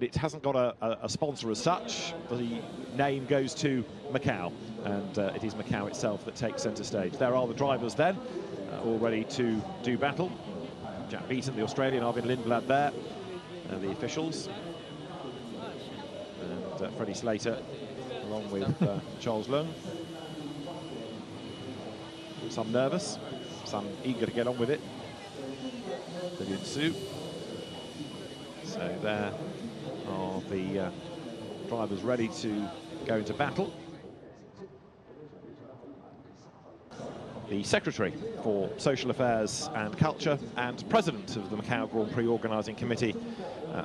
It hasn't got a sponsor as such. The name goes to Macau, and it is Macau itself that takes centre stage. There are the drivers then, all ready to do battle. Jack Beaton, the Australian, Arvin Lindblad there, the officials. And Freddie Slater, along with Charles Leung. Some nervous, some eager to get on with it. Vivian Su. So there are the drivers ready to go into battle. The Secretary for Social Affairs and Culture and President of the Macau Grand Prix Organising Committee,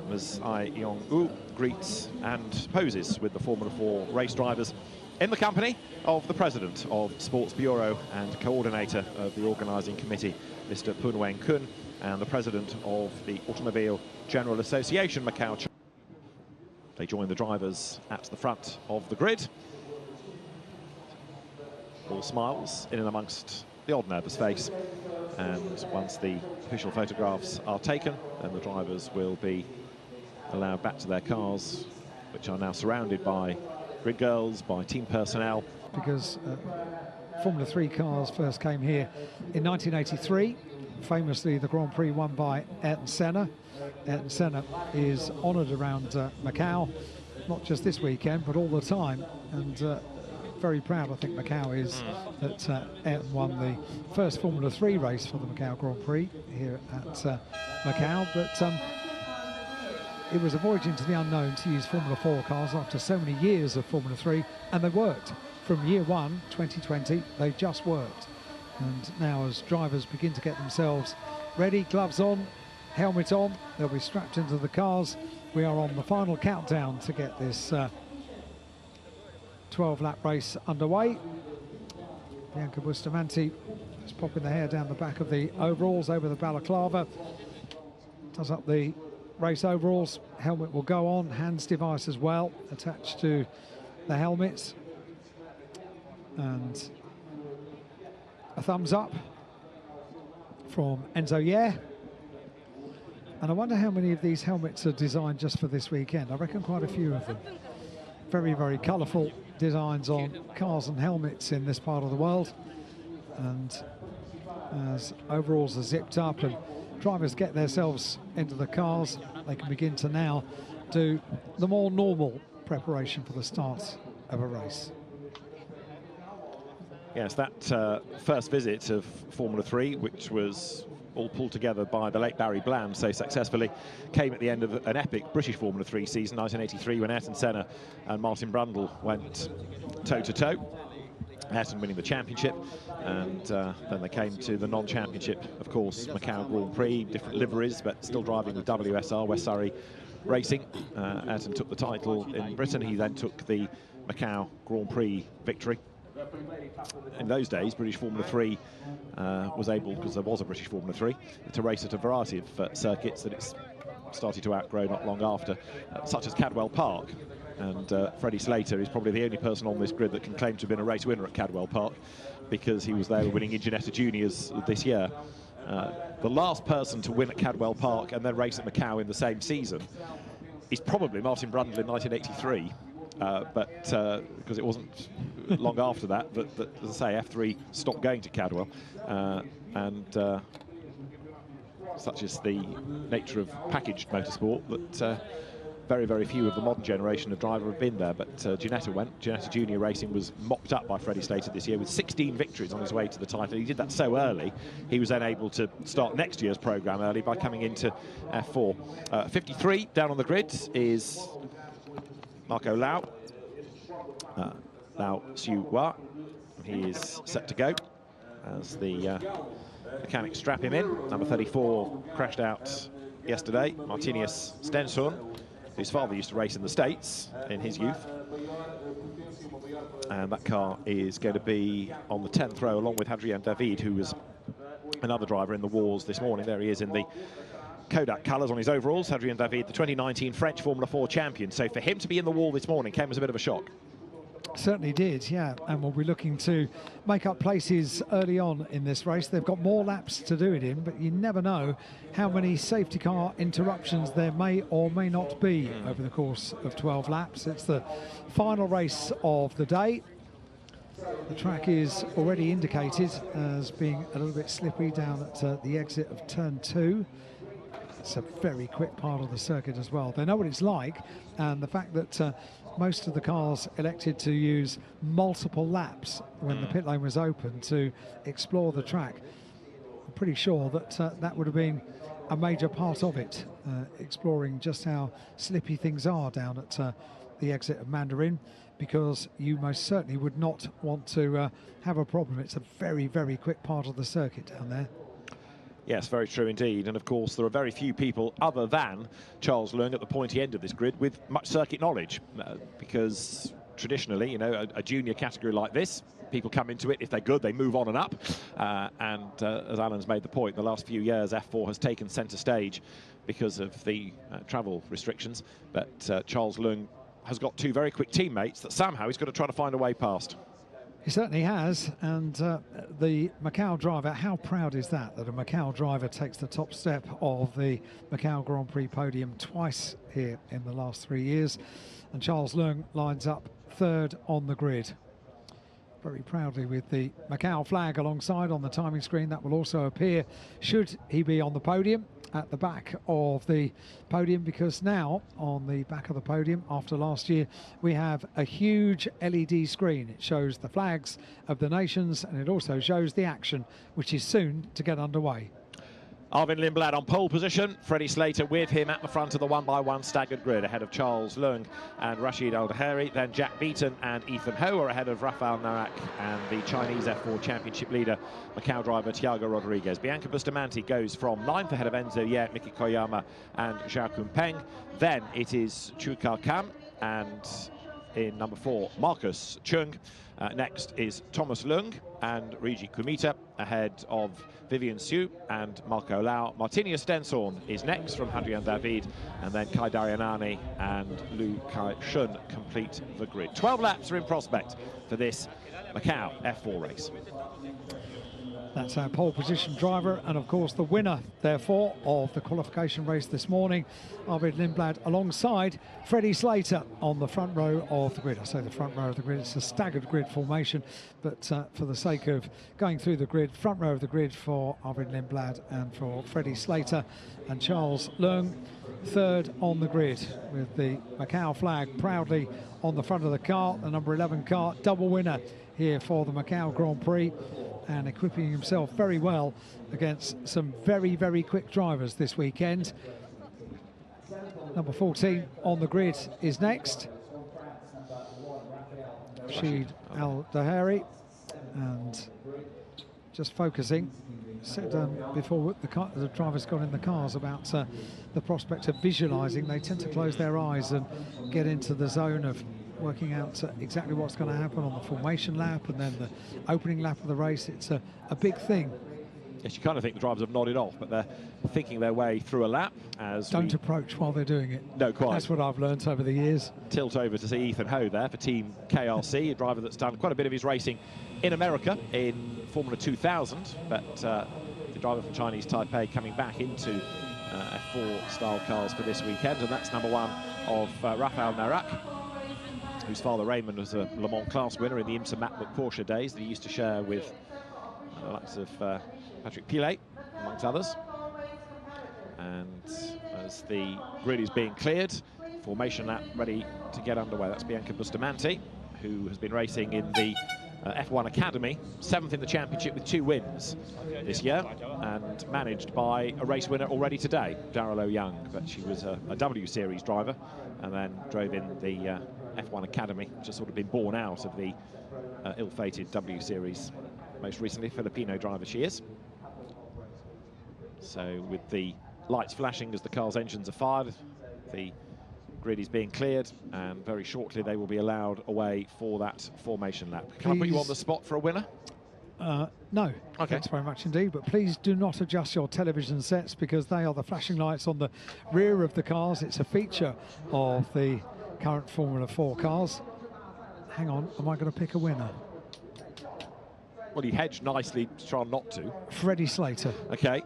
Ms. Ai Yong-u, greets and poses with the Formula 4 race drivers in the company of the President of Sports Bureau and Coordinator of the Organising Committee, Mr. Pun Weng Kun, and the President of the Automobile General Association Macau. They join the drivers at the front of the grid. All smiles in and amongst the odd nervous face. And once the official photographs are taken, then the drivers will be allowed back to their cars, which are now surrounded by grid girls, by team personnel. Because Formula 3 cars first came here in 1983. Famously, the Grand Prix won by Ayrton Senna. Ayrton Senna is honoured around Macau, not just this weekend, but all the time. And very proud, I think, Macau is that Ayrton won the first Formula 3 race for the Macau Grand Prix here at Macau. But it was a voyage into the unknown to use Formula 4 cars after so many years of Formula 3, and they worked. From year one, 2020, they just worked. And now as drivers begin to get themselves ready, gloves on, helmet on, they'll be strapped into the cars. We are on the final countdown to get this 12-lap race underway. Bianca Bustamante is popping the hair down the back of the overalls over the balaclava. Does up the race overalls. Helmet will go on, hands device as well attached to the helmets. And a thumbs up from Enzo Yer. And I wonder how many of these helmets are designed just for this weekend. I reckon quite a few of them. Very, very colourful designs on cars and helmets in this part of the world. And as overalls are zipped up and drivers get themselves into the cars, they can begin to now do the more normal preparation for the start of a race. Yes, that first visit of Formula 3, which was all pulled together by the late Barry Bland so successfully, came at the end of an epic British Formula 3 season, 1983, when Ayrton Senna and Martin Brundle went toe-to-toe. Ayrton winning the championship, and then they came to the non-championship, of course, Macau Grand Prix, different liveries, but still driving with WSR, West Surrey Racing. Ayrton took the title in Britain. He then took the Macau Grand Prix victory. In those days, British Formula 3 was able, because there was a British Formula 3, to race at a variety of circuits that it's started to outgrow not long after, such as Cadwell Park. And Freddie Slater is probably the only person on this grid that can claim to have been a race winner at Cadwell Park, because he was there winning in Ginetta Juniors this year. The last person to win at Cadwell Park and then race at Macau in the same season is probably Martin Brundle in 1983. But because it wasn't long after that, but as I say, F3 stopped going to Cadwell, and such is the nature of packaged motorsport that very, very few of the modern generation of driver have been there. But Ginetta went. Ginetta Junior Racing was mopped up by Freddie Slater this year with 16 victories on his way to the title. He did that so early, he was then able to start next year's programme early by coming into F4. 53 down on the grid is Marco Lau, Lau Siu Hua. He is set to go as the mechanics strap him in. Number 34 crashed out yesterday, Martinius Stenson, whose father used to race in the States in his youth. And that car is going to be on the 10th row, along with Hadrien David, who was another driver in the wars this morning. There he is in the Kodak colours on his overalls. Hadrien David, the 2019 French Formula 4 champion. So for him to be in the wall this morning came as a bit of a shock. Certainly did, yeah, and we'll be looking to make up places early on in this race. They've got more laps to do it in, but you never know how many safety car interruptions there may or may not be over the course of 12 laps. It's the final race of the day. The track is already indicated as being a little bit slippy down at the exit of turn 2. It's a very quick part of the circuit as well. They know what it's like, and the fact that most of the cars elected to use multiple laps when the pit lane was open to explore the track. I'm pretty sure that that would have been a major part of it, exploring just how slippy things are down at the exit of Mandarin, because you most certainly would not want to have a problem. It's a very, very quick part of the circuit down there. Yes, very true indeed. And of course, there are very few people other than Charles Leung at the pointy end of this grid with much circuit knowledge, because traditionally, you know, a junior category like this, people come into it, if they're good, they move on and up. As Alan's made the point, the last few years, F4 has taken centre stage because of the travel restrictions. But Charles Leung has got two very quick teammates that somehow he's got to try to find a way past. He certainly has, and the Macau driver, how proud is that a Macau driver takes the top step of the Macau Grand Prix podium twice here in the last 3 years, and Charles Leung lines up third on the grid. Very proudly with the Macau flag alongside on the timing screen. That will also appear should he be on the podium, at the back of the podium, because now on the back of the podium after last year we have a huge LED screen. It shows the flags of the nations, and it also shows the action, which is soon to get underway. Arvin Lindblad on pole position, Freddie Slater with him at the front of the 1x1 staggered grid, ahead of Charles Leung and Rashid Al-Daheri. Then Jack Beaton and Ethan Ho are ahead of Rafael Narak and the Chinese F4 championship leader, Macau driver Thiago Rodriguez. Bianca Bustamante goes from 9th ahead of Enzo Ye, Miki Koyama and Zhao Kunpeng. Then it is Chu Ka Kam and in number 4, Marcus Chung. Next is Thomas Leung and Riji Kumita, ahead of Vivian Siu and Marco Lau. Martinia Stensorn is next from Hadrian David, and then Kai Darianani and Lu Kai Shun complete the grid. 12 laps are in prospect for this Macau F4 race. That's our pole position driver, and of course the winner, therefore, of the qualification race this morning, Arvid Lindblad, alongside Freddie Slater on the front row of the grid. I say the front row of the grid, it's a staggered grid formation, but for the sake of going through the grid, front row of the grid for Arvid Lindblad and for Freddie Slater, and Charles Leung third on the grid with the Macau flag proudly on the front of the car, the number 11 car, double winner here for the Macau Grand Prix, and equipping himself very well against some very, very quick drivers this weekend. Number 14 on the grid is next, Rashid Al-Daheri, and just focusing, said before the drivers got in the cars about the prospect of visualising. They tend to close their eyes and get into the zone of working out exactly what's going to happen on the formation lap and then the opening lap of the race. It's a big thing. Yes, you kind of think the drivers have nodded off, but they're thinking their way through a lap as don't approach while they're doing it. No, quite. That's what I've learnt over the years. Tilt over to see Ethan Ho there for Team KRC, a driver that's done quite a bit of his racing in America in Formula 2000, but the driver from Chinese Taipei coming back into F4 style cars for this weekend, and that's number 1 of Rafael Narak, whose father Raymond was a Le Mans class winner in the IMSA MacBook Porsche days that he used to share with the likes of Patrick Pilet, amongst others. And as the grid is being cleared, formation lap ready to get underway. That's Bianca Bustamante, who has been racing in the F1 Academy, 7th in the championship with 2 wins this year, and managed by a race winner already today, Darrell O'Young. But she was a W Series driver and then drove in the F1 Academy, which has sort of been born out of the ill-fated W Series. Most recently, Filipino driver she is. So with the lights flashing as the car's engines are fired, the grid is being cleared, and very shortly they will be allowed away for that formation lap. Can I put you on the spot for a winner? No, okay. Thanks very much indeed, but please do not adjust your television sets, because they are the flashing lights on the rear of the cars. It's a feature of the current Formula 4 cars. hang on, am I going to pick a winner? Well, he hedged nicely, trying not to. Freddie Slater. Okay.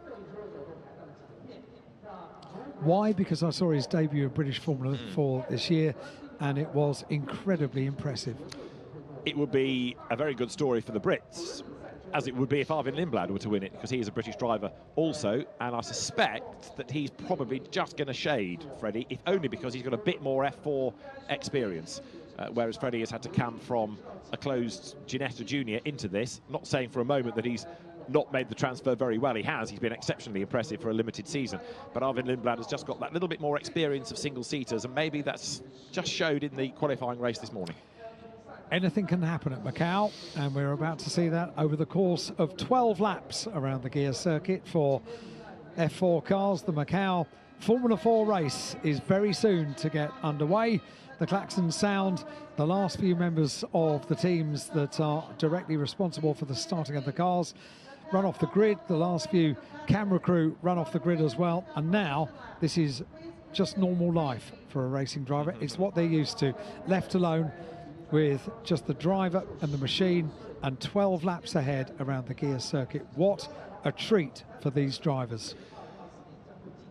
Why? Because I saw his debut in British Formula 4 this year, and it was incredibly impressive. It would be a very good story for the Brits, as it would be if Arvin Lindblad were to win it, because he is a British driver also, and I suspect that he's probably just going to shade Freddie, if only because he's got a bit more F4 experience, whereas Freddie has had to come from a closed Ginetta Junior into this. Not saying for a moment that he's not made the transfer very well. He has. He's been exceptionally impressive for a limited season. But Arvin Lindblad has just got that little bit more experience of single-seaters, and maybe that's just showed in the qualifying race this morning. Anything can happen at Macau, and we're about to see that over the course of 12 laps around the gear circuit for F4 cars. The Macau Formula 4 race is very soon to get underway. The klaxons sound. The last few members of the teams that are directly responsible for the starting of the cars run off the grid. The last few camera crew run off the grid as well. And now this is just normal life for a racing driver. It's what they're used to, left alone with just the driver and the machine, and 12 laps ahead around the gear circuit. What a treat for these drivers.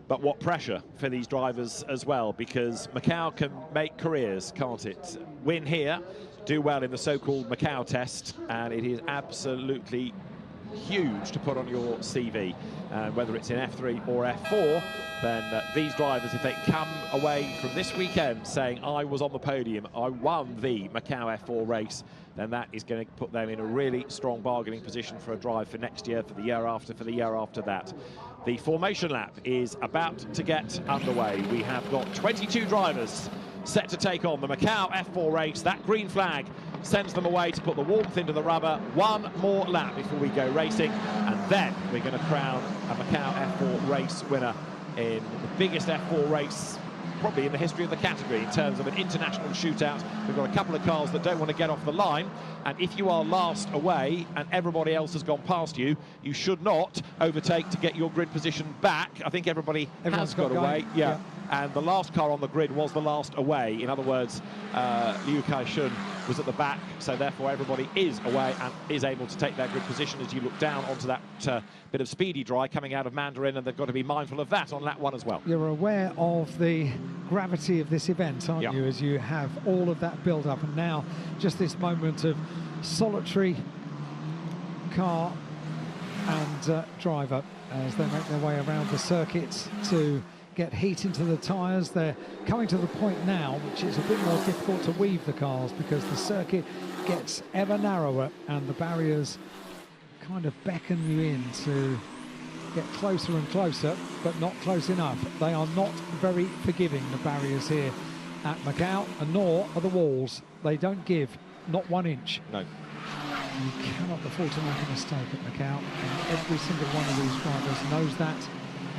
But what pressure for these drivers as well, because Macau can make careers, can't it? Win here, do well in the so-called Macau test, and it is absolutely huge to put on your CV. And whether it's in F3 or F4, then these drivers, if they come away from this weekend saying, I was on the podium, I won the Macau F4 race, then that is going to put them in a really strong bargaining position for a drive for next year, for the year after, for the year after that. The formation lap is about to get underway. We have got 22 drivers set to take on the Macau F4 race. That green flag sends them away to put the warmth into the rubber. One more lap before we go racing, and then we're going to crown a Macau F4 race winner in the biggest F4 race probably in the history of the category in terms of an international shootout. We've got a couple of cars that don't want to get off the line, and if you are last away and everybody else has gone past you, you should not overtake to get your grid position back. I think everybody has got away. Yeah. And the last car on the grid was the last away. In other words, Liu Kai-shun was at the back, so therefore everybody is away and is able to take their grid position as you look down onto that bit of speedy dry coming out of Mandarin, and they've got to be mindful of that on lap one as well. You're aware of the gravity of this event, aren't you, as you have all of that build-up, and now just this moment of solitary car and driver as they make their way around the circuit to get heat into the tyres. They're coming to the point now which is a bit more difficult to weave the cars because the circuit gets ever narrower and the barriers kind of beckon you in to get closer and closer, but not close enough. They are not very forgiving, the barriers here at Macau, and nor are the walls. They don't give, not 1 inch. No. You cannot afford to make a mistake at Macau, and every single one of these drivers knows that.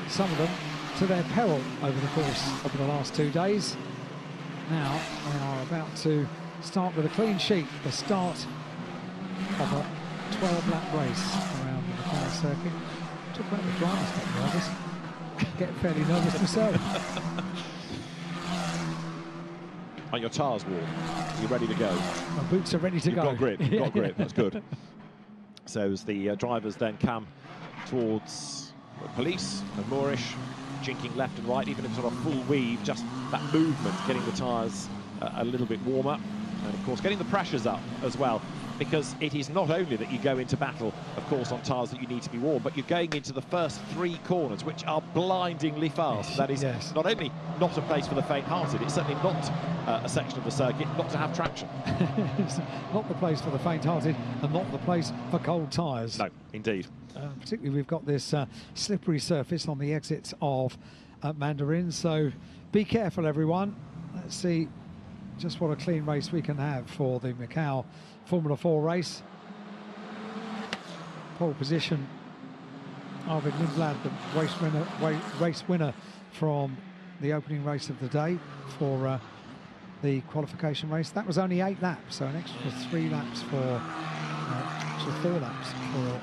Some of them to their peril over the course of the last 2 days. Now they are about to start with a clean sheet, the start of a 12-lap race around the Macau circuit. Talk about the drivers getting nervous. Get fairly nervous myself. Are your tyres warm? Are you ready to go? My boots are ready to go. You've got grip, you've got grip, that's good. So as the drivers then come towards the police and Moorish, jinking left and right, even if it's not a full weave, just that movement, getting the tyres a little bit warmer, and of course getting the pressures up as well, because it is not only that you go into battle, of course, on tyres that you need to be warm, but you're going into the first 3 corners, which are blindingly fast. That is not only not a place for the faint-hearted, it's certainly not a section of the circuit not to have traction. It's not the place for the faint-hearted and not the place for cold tyres. No, indeed. Particularly we've got this slippery surface on the exit of Mandarin, so be careful everyone. Let's see just what a clean race we can have for the Macau Formula 4 race. Pole position, Arvin Lindblad, the race winner from the opening race of the day for the qualification race. That was only 8 laps, so an extra 3 laps for, extra 4 laps for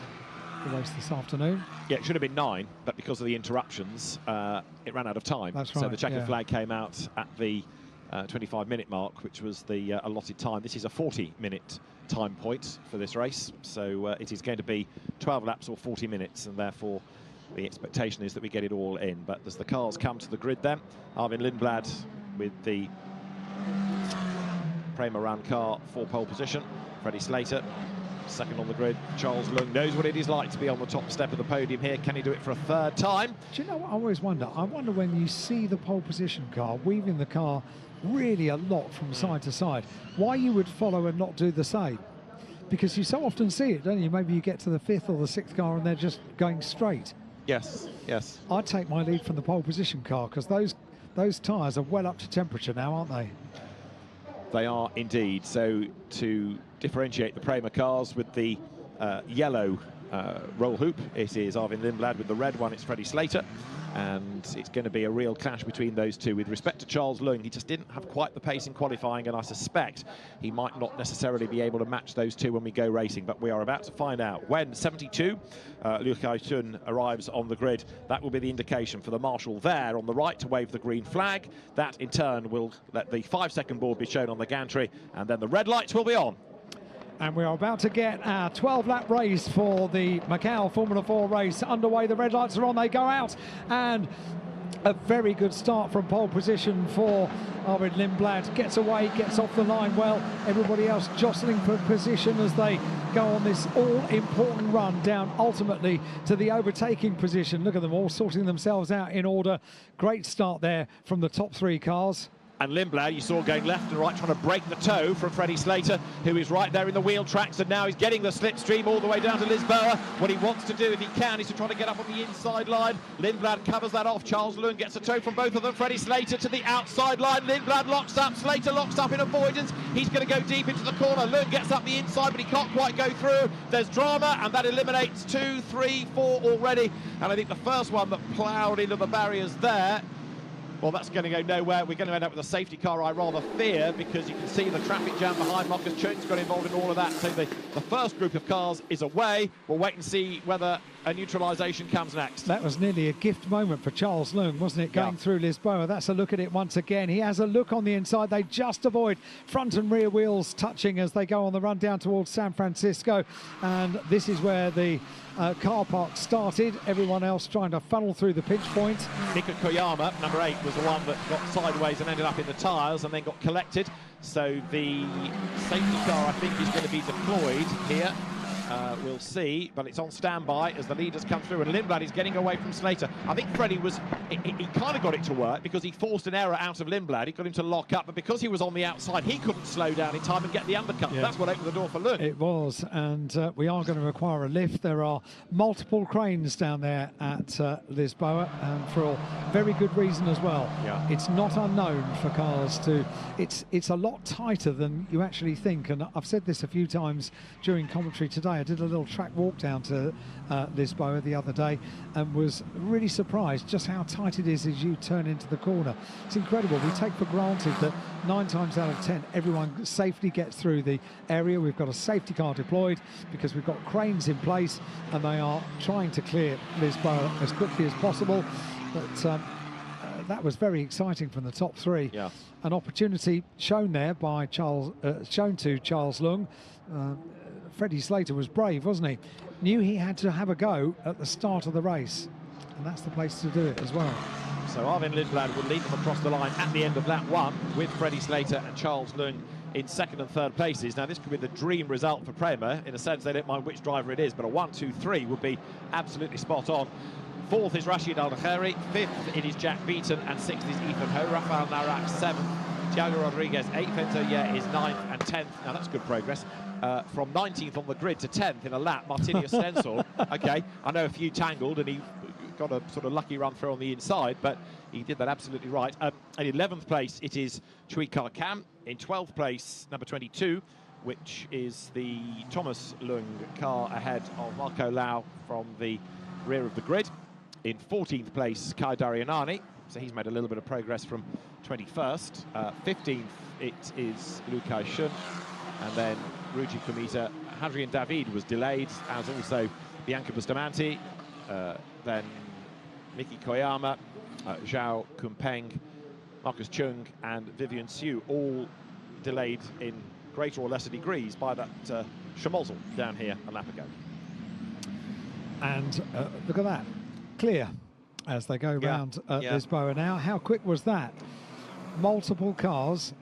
the race this afternoon. Yeah, it should have been 9, but because of the interruptions, it ran out of time. That's right. So the checkered flag came out at the 25-minute mark, which was the allotted time. This is a 40-minute time point for this race, so it is going to be 12 laps or 40 minutes, and therefore the expectation is that we get it all in. But as the cars come to the grid then, Arvin Lindblad with the Prema Ran car for pole position, Freddie Slater second on the grid. Charles Lung knows what it is like to be on the top step of the podium here. Can he do it for a third time? Do you know what I always wonder? I wonder when you see the pole position car weaving the car really a lot from side to side, why you would follow and not do the same? Because you so often see it, don't you? Maybe you get to the 5th or the 6th car and they're just going straight. Yes, yes. I'd take my lead from the pole position car, because those tyres are well up to temperature now, aren't they? They are indeed. So to differentiate the Prema cars, with the yellow roll hoop, it is Arvin Lindblad. With the red one, it's Freddie Slater. And it's going to be a real clash between those two. With respect to Charles Lung, he just didn't have quite the pace in qualifying, and I suspect he might not necessarily be able to match those two when we go racing. But we are about to find out. When 72, Liu Kai-shun arrives on the grid, that will be the indication for the marshal there on the right to wave the green flag. That, in turn, will let the 5-second board be shown on the gantry, and then the red lights will be on. And we are about to get our 12-lap race for the Macau Formula 4 race underway. The red lights are on, they go out, and a very good start from pole position for Arvin Lindblad. Gets away, gets off the line well. Everybody else jostling for position as they go on this all-important run down ultimately to the overtaking position. Look at them all sorting themselves out in order. Great start there from the top 3 cars. And Lindblad, you saw going left and right, trying to break the toe from Freddie Slater, who is right there in the wheel tracks, and now he's getting the slipstream all the way down to Lisboa. What he wants to do, if he can, is to try to get up on the inside line. Lindblad covers that off. Charles Lung gets a toe from both of them. Freddie Slater to the outside line. Lindblad locks up. Slater locks up in avoidance. He's going to go deep into the corner. Lung gets up the inside, but he can't quite go through. There's drama, and that eliminates 2, 3, 4 already. And I think the first one that ploughed into the barriers there, well, that's going to go nowhere. We're going to end up with a safety car, I rather fear, because you can see the traffic jam behind. Marcus Chun's got involved in all of that. So the first group of cars is away. We'll wait and see whether a neutralisation comes next. That was nearly a gift moment for Charles Lung, wasn't it? Going through Lisboa. That's a look at it once again. He has a look on the inside. They just avoid front and rear wheels touching as they go on the run down towards San Francisco. And this is where the car park started. Everyone else trying to funnel through the pinch point. Mika Koyama, number 8, was the one that got sideways and ended up in the tyres and then got collected. So the safety car, I think, is going to be deployed here. We'll see, but it's on standby as the leaders come through, and Lindblad is getting away from Slater. I think Freddie was, he kind of got it to work because he forced an error out of Lindblad. He got him to lock up, but because he was on the outside, he couldn't slow down in time and get the undercut. Yeah. That's what opened the door for Lung. It was, and we are going to require a lift. There are multiple cranes down there at Lisboa, and for a very good reason as well. Yeah. It's not unknown for cars to, it's a lot tighter than you actually think, and I've said this a few times during commentary today. I did a little track walk down to Lisboa the other day and was really surprised just how tight it is as you turn into the corner. It's incredible. We take for granted that 9 times out of 10 everyone safely gets through the area. We've got a safety car deployed because we've got cranes in place, and they are trying to clear Lisboa as quickly as possible. But that was very exciting from the top 3. Yeah. An opportunity shown there by Charles, shown to Charles Lung. Freddie Slater was brave, wasn't he? Knew he had to have a go at the start of the race, and that's the place to do it as well. So Arvin Lindblad will lead them across the line at the end of lap 1 with Freddie Slater and Charles Lung in 2nd and 3rd places. Now, this could be the dream result for Prema. In a sense, they don't mind which driver it is, but a 1, 2, 3 would be absolutely spot on. 4th is Rashid Al-Khairi, 5th it is Jack Beaton, and 6th is Ethan Ho. Rafael Narak 7th, Thiago Rodriguez 8th, Enzo is 9th and 10th. Now, that's good progress. From 19th on the grid to 10th in a lap, Martinius Stenzel. Okay, I know a few tangled, and he got a sort of lucky run through on the inside, but he did that absolutely right. In 11th place, it is Chui Kar Kam. In 12th place, number 22, which is the Thomas Lung car ahead of Marco Lau from the rear of the grid. In 14th place, Kai Darianani. So he's made a little bit of progress from 21st. 15th, it is Liu Kai-shun. And then Ruji Kumita. Hadrian David was delayed, as also Bianca Bustamante. Then Miki Koyama, Zhao Kumpeng, Marcus Chung and Vivian Siu, all delayed in greater or lesser degrees by that schmozzle down here a lap ago. And look at that, clear as they go round Lisboa now. How quick was that? Multiple cars,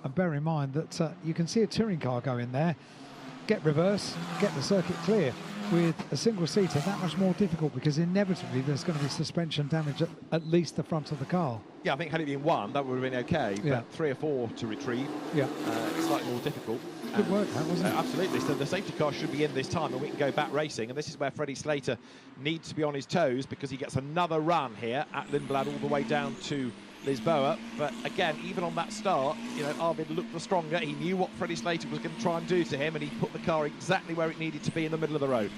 and bear in mind that you can see a touring car go in there, get reverse, get the circuit clear. With a single seater, that much more difficult, because inevitably there's going to be suspension damage at least the front of the car. Yeah, I think had it been one, that would have been okay, but 3 or 4 to retrieve, slightly more difficult. Good work, that wasn't it? Absolutely. So the safety car should be in this time, and we can go back racing. And this is where Freddie Slater needs to be on his toes, because he gets another run here at Lindblad all the way down to Lisboa. But again, even on that start, you know, Arvid looked the stronger. He knew what Freddie Slater was going to try and do to him, and he put the car exactly where it needed to be, in the middle of the road.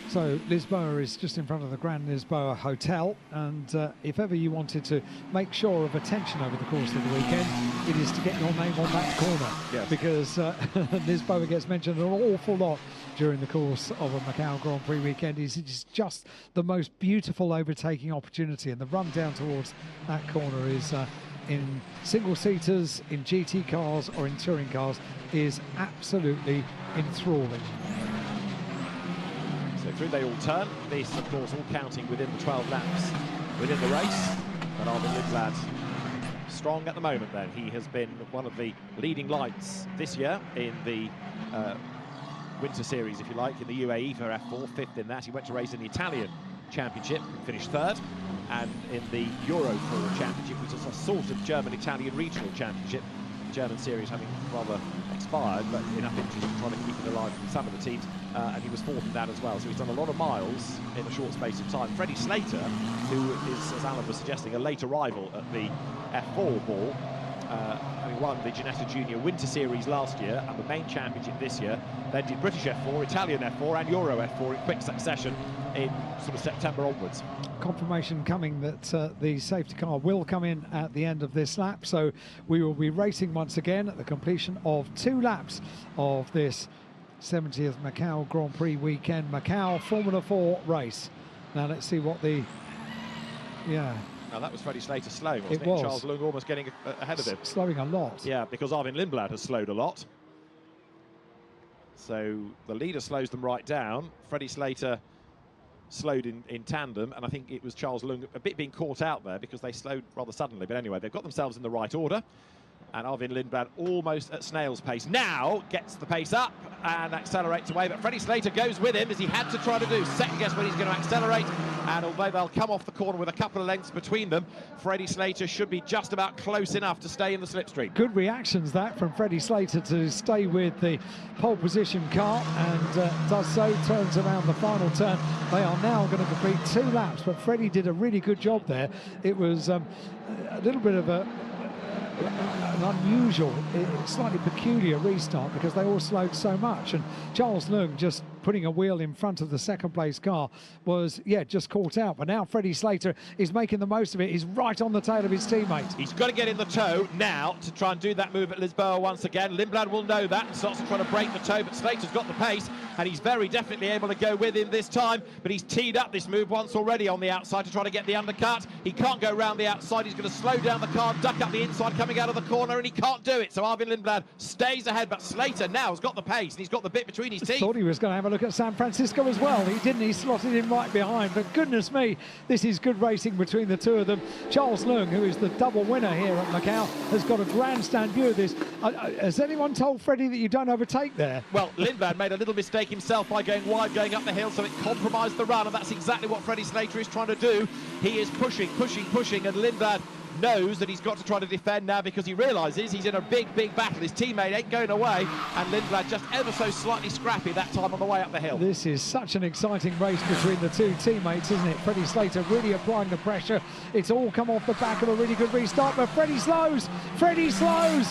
So Lisboa is just in front of the Grand Lisboa Hotel, and if ever you wanted to make sure of attention over the course of the weekend, it is to get your name on that corner. Yes. Because Lisboa gets mentioned an awful lot during the course of a Macau Grand Prix weekend. It's just the most beautiful overtaking opportunity, and the run down towards that corner is in single-seaters, in GT cars or in touring cars, is absolutely enthralling. So through they all turn. This, of course, all counting within the 12 laps within the race. But Arvid Lindblad strong at the moment then. He has been one of the leading lights this year in the Winter Series, if you like, in the UAE for F4, 5th in that. He went to race in the Italian Championship, finished 3rd, and in the Euro 4 Championship, which is a sort of German-Italian regional championship. The German series having rather expired, but enough interest in trying to keep it alive from some of the teams, and he was 4th in that as well. So he's done a lot of miles in a short space of time. Freddie Slater, who is, as Alan was suggesting, a late arrival at the F4 ball, having won the Ginetta Junior Winter Series last year and the main championship this year, then did British F4, Italian F4 and Euro F4 in quick succession in sort of September onwards. Confirmation coming that the safety car will come in at the end of this lap, so we will be racing once again at the completion of 2 laps of this 70th Macau Grand Prix weekend, Macau Formula 4 race. Now let's see what the... Now that was Freddie Slater slowing, wasn't it? Was. Charles Lung almost getting ahead of him. Slowing a lot. Yeah, because Arvid Lindblad has slowed a lot. So the leader slows them right down. Freddie Slater slowed in tandem, and I think it was Charles Lung a bit being caught out there because they slowed rather suddenly. But anyway, they've got themselves in the right order. And Arvid Lindblad almost at snail's pace. Now gets the pace up and accelerates away, but Freddie Slater goes with him, as he had to try to do. Second guess when he's going to accelerate, and although they'll come off the corner with a couple of lengths between them, Freddie Slater should be just about close enough to stay in the slipstream. Good reactions that from Freddie Slater to stay with the pole position car, and does so, turns around the final turn. They are now going to complete 2 laps, but Freddie did a really good job there. It was a little bit of an unusual, slightly peculiar restart because they all slowed so much, and Charles Lung just putting a wheel in front of the second place car was just caught out. But now Freddie Slater is making the most of it. He's right on the tail of his teammate. He's got to get in the toe now to try and do that move at Lisboa once again. Lindblad will know that and starts to try to break the toe, but Slater's got the pace and he's very definitely able to go with him this time, but he's teed up this move once already on the outside to try to get the undercut. He can't go round the outside. He's going to slow down the car, duck up the inside coming out of the corner, and he can't do it. So Arvid Lindblad stays ahead, but Slater now has got the pace and he's got the bit between his teeth. Thought he was going to have a look at San Francisco as well. He didn't. He slotted in right behind. But goodness me, this is good racing between the two of them. Charles Lung, who is the double winner here at Macau, has got a grandstand view of this. Has anyone told Freddie that you don't overtake there? Well, Lindblad made a little mistake himself by going wide, going up the hill, so it compromised the run, and that's exactly what Freddie Slater is trying to do. He is pushing, and Lindblad knows that he's got to try to defend now because he realises he's in a big battle. His teammate ain't going away, and Lindblad just ever so slightly scrappy that time on the way up the hill. This is such an exciting race between the two teammates, isn't it? Freddie Slater really applying the pressure. It's all come off the back of a really good restart, but Freddie slows! Freddie slows!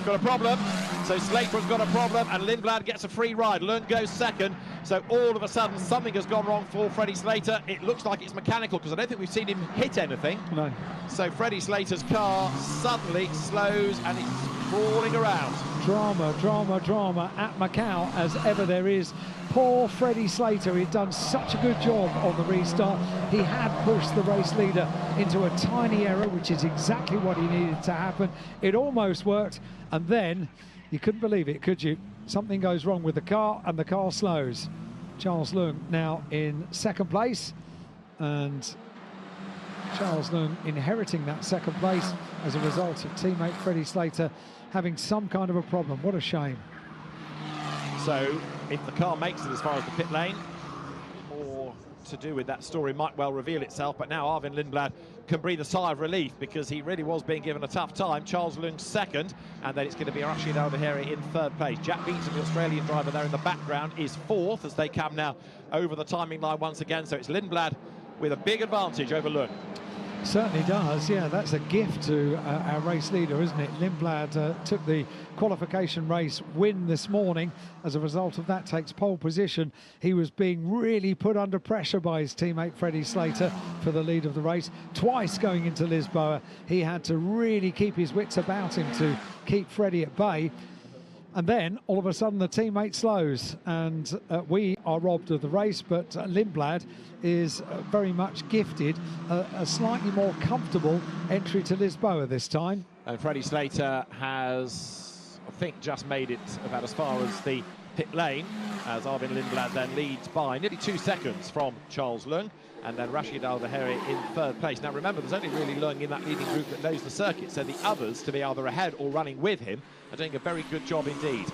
Got a problem, so Slater has got a problem, and Lindblad gets a free ride. Lund goes second, So all of a sudden, something has gone wrong for Freddie Slater. It looks like it's mechanical, because I don't think we've seen him hit anything. No. So Freddie Slater's car suddenly slows and it's crawling around. Drama, drama, drama at Macau, as ever there is. Poor Freddie Slater, he'd done such a good job on the restart. He had pushed the race leader into a tiny error, which is exactly what he needed to happen. It almost worked, and then you couldn't believe it, could you? Something goes wrong with the car, and the car slows. Charles Leung now in second place, and Charles Leung inheriting that second place as a result of teammate Freddie Slater having some kind of a problem. What a shame. So if the car makes it as far as the pit lane, more to do with that story might well reveal itself. But now Arvin Lindblad can breathe a sigh of relief, because he really was being given a tough time. Charles Leung second, and then it's going to be Rashid Al-Dahiri in third place. Jack Beaton, the Australian driver there in the background, is fourth as they come now over the timing line once again. So it's Lindblad with a big advantage over Leung. Certainly does, yeah. That's a gift to our race leader, isn't it? Lindblad took the qualification race win this morning. As a result of that, takes pole position. He was being really put under pressure by his teammate Freddie Slater for the lead of the race. Twice going into Lisboa, he had to really keep his wits about him to keep Freddie at bay. And then, all of a sudden, the teammate slows, and we are robbed of the race, but Lindblad is very much gifted a slightly more comfortable entry to Lisboa this time. And Freddie Slater has, I think, just made it about as far as the pit lane, as Arvin Lindblad then leads by nearly 2 seconds from Charles Leung, and then Rashid Al-Dahiri in third place. Now remember, there's only really Leung in that leading group that knows the circuit, so the others, to be either ahead or running with him, are doing a very good job indeed.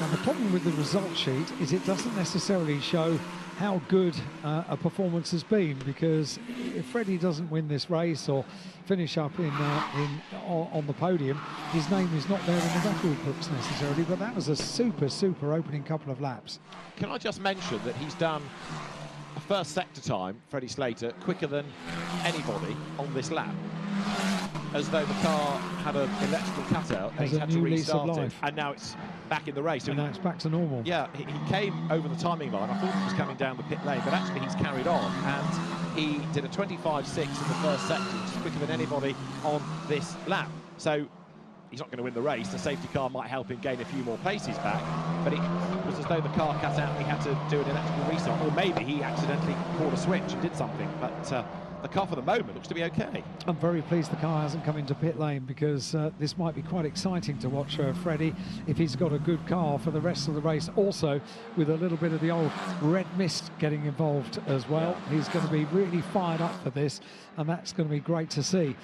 Now the problem with the result sheet is it doesn't necessarily show how good a performance has been, because if Freddie doesn't win this race or finish up on the podium, his name is not there in the record books necessarily. But that was a super opening couple of laps. Can I just mention that he's done a first sector time, Freddie Slater, quicker than anybody on this lap, as though the car had an electrical cutout and he's had to restart it, and now it's back in the race. And now it's back to normal. Yeah, he came over the timing line. I thought he was coming down the pit lane, but actually he's carried on, and he did a 25.6 in the first sector, which is quicker than anybody on this lap. So he's not going to win the race. The safety car might help him gain a few more places back, but it was as though the car cut out and he had to do an electrical restart, or maybe he accidentally pulled a switch and did something, but the car for the moment looks to be okay. I'm very pleased the car hasn't come into pit lane, because this might be quite exciting to watch Freddie if he's got a good car for the rest of the race. Also, with a little bit of the old red mist getting involved as well, he's going to be really fired up for this, and that's going to be great to see.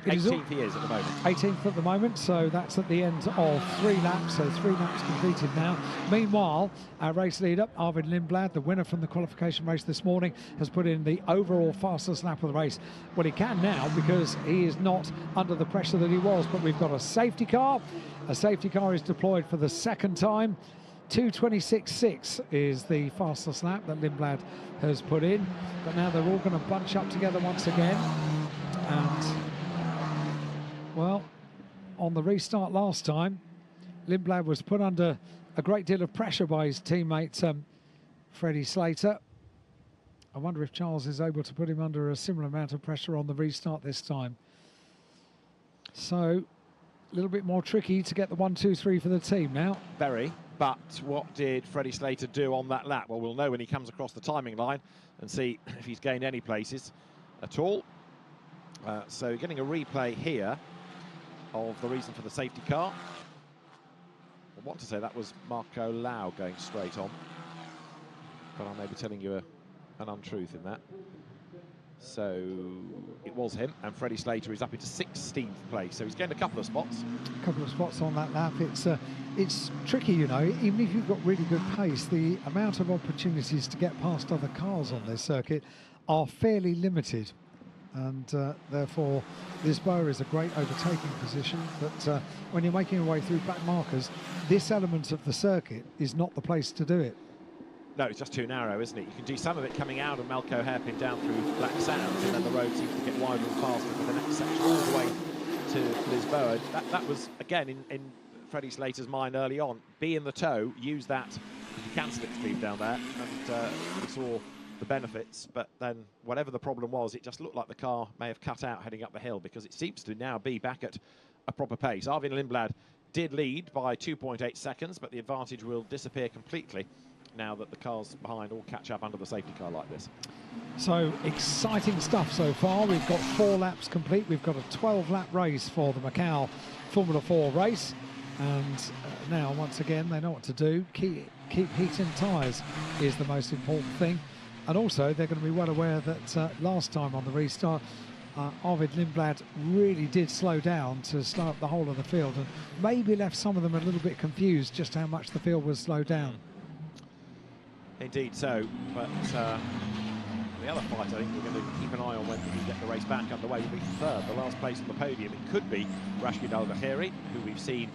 18th he is at the moment. 18th at the moment, so that's at the end of 3 laps, so 3 laps completed now. Meanwhile, our race leader, Arvin Lindblad, the winner from the qualification race this morning, has put in the overall fastest lap of the race. Well, he can now, because he is not under the pressure that he was, but we've got a safety car. A safety car is deployed for the second time. 2:26.6 is the fastest lap that Lindblad has put in, but now they're all going to bunch up together once again. And well, on the restart last time, Lindblad was put under a great deal of pressure by his teammate Freddie Slater. I wonder if Charles is able to put him under a similar amount of pressure on the restart this time. So, a little bit more tricky to get the 1, 2, 3 for the team now. Very, but what did Freddie Slater do on that lap? Well, we'll know when he comes across the timing line and see if he's gained any places at all. So getting a replay here of the reason for the safety car. I want to say that was Marco Lau going straight on, but I may be telling you an untruth in that. So it was him, and Freddie Slater is up into 16th place, so he's gained a couple of spots. A couple of spots on that lap. It's tricky, you know, even if you've got really good pace, the amount of opportunities to get past other cars on this circuit are fairly limited. And therefore Lisboa is a great overtaking position, but when you're making your way through back markers, this element of the circuit is not the place to do it. No, it's just too narrow, isn't it? You can do some of it coming out of Malco hairpin down through Black Sands, and then the road seems to get wider and faster for the next section all the way to Lisboa. That was, again, in Freddie Slater's mind early on. Be in the tow, use that You can slipstream down there, and we saw the benefits, but then whatever the problem was, it just looked like the car may have cut out heading up the hill, because it seems to now be back at a proper pace. Arvin Lindblad did lead by 2.8 seconds, but the advantage will disappear completely now that the cars behind all catch up under the safety car like this. So exciting stuff so far. We've got 4 laps complete. We've got a 12-lap race for the Macau Formula 4 race, and now once again they know what to do. Keep heating tyres is the most important thing, and also they're going to be well aware that last time on the restart Arvid Lindblad really did slow down to slow up the whole of the field, and maybe left some of them a little bit confused just how much the field was slowed down. Indeed so, but the other fight I think we're going to keep an eye on when we get the race back underway will be third, the last place on the podium. It could be Rashid Al-Bahiri, who we've seen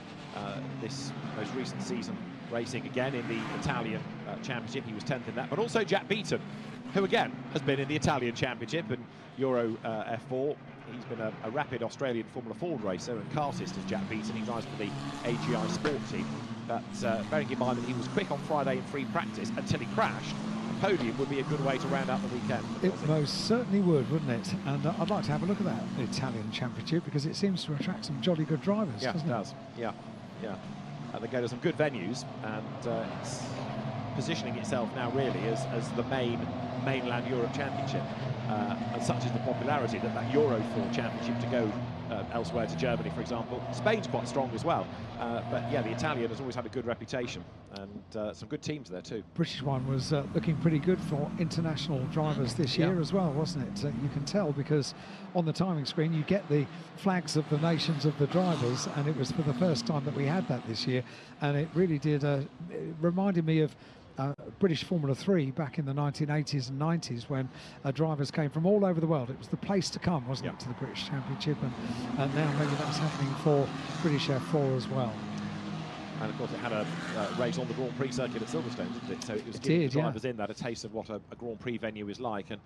this most recent season racing again in the Italian Championship. He was 10th in that, but also Jack Beaton, who again has been in the Italian Championship and Euro F4. He's been a rapid Australian Formula 4 racer and kartist as Jack Beaton. He drives for the AGI Sport team. But bearing in mind that he was quick on Friday in free practice until he crashed, the podium would be a good way to round out the weekend. It most certainly would, wouldn't it? And I'd like to have a look at that Italian Championship, because it seems to attract some jolly good drivers. Yeah, it does. Yeah, yeah. They go to some good venues, and it's positioning itself now really as the mainland Europe Championship. And such is the popularity that Euro 4 Championship to go elsewhere, to Germany, for example. Spain's quite strong as well. But yeah, the Italian has always had a good reputation, and some good teams there too. British one was looking pretty good for international drivers this year as well, wasn't it? You can tell, because on the timing screen you get the flags of the nations of the drivers, and it was for the first time that we had that this year, and it really did it reminded me of British Formula 3 back in the 1980s and 90s, when drivers came from all over the world. It was the place to come, wasn't it, to the British Championship, and now maybe that's happening for British F4 as well. And of course it had a race on the Grand Prix circuit at Silverstone, didn't it? So it was giving the drivers in that a taste of what a Grand Prix venue is like, and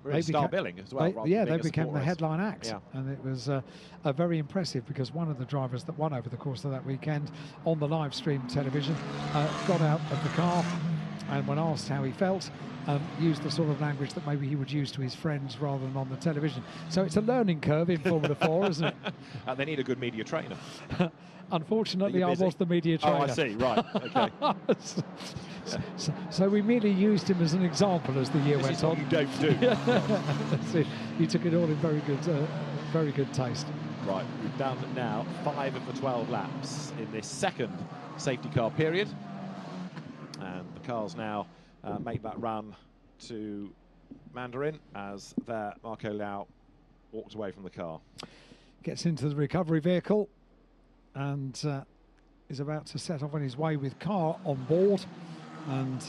really star billing as well. They became the headline act, and it was very impressive, because one of the drivers that won over the course of that weekend on the live stream television got out of the car, and when asked how he felt, used the sort of language that maybe he would use to his friends rather than on the television. So it's a learning curve in Formula 4, isn't it? They need a good media trainer. Unfortunately, I was the media trainer. Oh, I see, right, okay. So we merely used him as an example as the year went on. What you don't do. That's it. He took it all in very good taste. Right, we've done now 5 of the 12 laps in this second safety car period, and the cars now make that run to Mandarin as their Marco Lau walks away from the car. Gets into the recovery vehicle and is about to set off on his way with car on board, and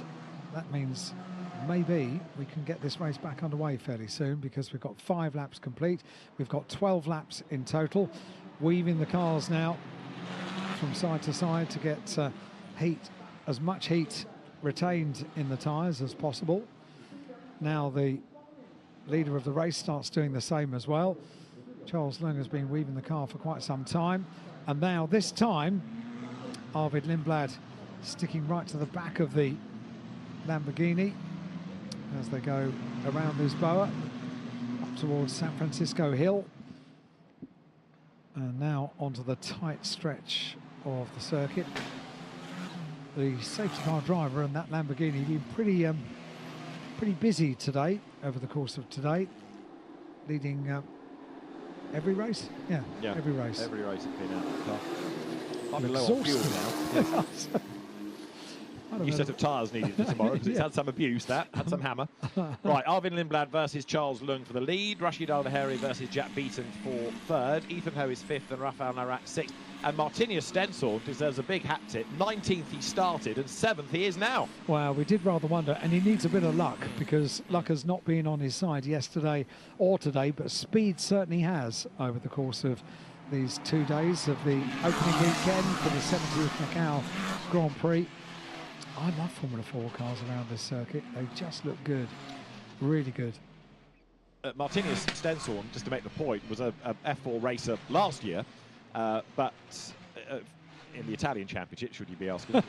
that means maybe we can get this race back underway fairly soon, because we've got 5 laps complete. We've got 12 laps in total, weaving the cars now from side to side to get as much heat retained in the tyres as possible. Now the leader of the race starts doing the same as well. Charles Leung has been weaving the car for quite some time, and now this time Arvid Lindblad sticking right to the back of the Lamborghini as they go around Lisboa up towards San Francisco Hill, and now onto the tight stretch of the circuit. The safety car driver and that Lamborghini been pretty busy today, over the course of today, leading every race. Yeah, every race. Every race has been out of the car. I'll be low on fuel now. Yes. New set of tyres needed for tomorrow, because it's had some abuse, had some hammer. Right, Arvin Lindblad versus Charles Leung for the lead. Rashid Al-Bahiri versus Jack Beaton for third. Ethan Ho is fifth and Rafael Narak sixth. And Martinius Stenson deserves a big hat tip. 19th he started and 7th he is now. Well, we did rather wonder, and he needs a bit of luck, because luck has not been on his side yesterday or today, but speed certainly has over the course of these 2 days of the opening weekend for the 70th Macau Grand Prix. I love Formula 4 cars around this circuit. They just look good, really good. Martinius Stenson, just to make the point, was a F4 racer last year, but in the Italian Championship, should you be asking.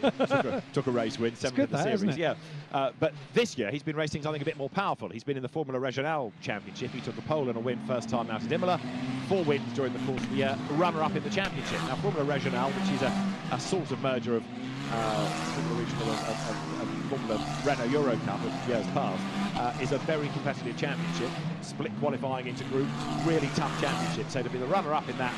took a race win, 7th in the series. Yeah, but this year he's been racing something a bit more powerful. He's been in the Formula Regionale Championship. He took a pole and a win first time out at Imola. 4 wins during the course of the year. Runner-up in the championship. Now, Formula Regionale, which is a sort of merger of Formula Regional and Formula Renault Euro Cup of years past, is a very competitive championship. Split qualifying into groups, really tough championship. So to be the runner-up in that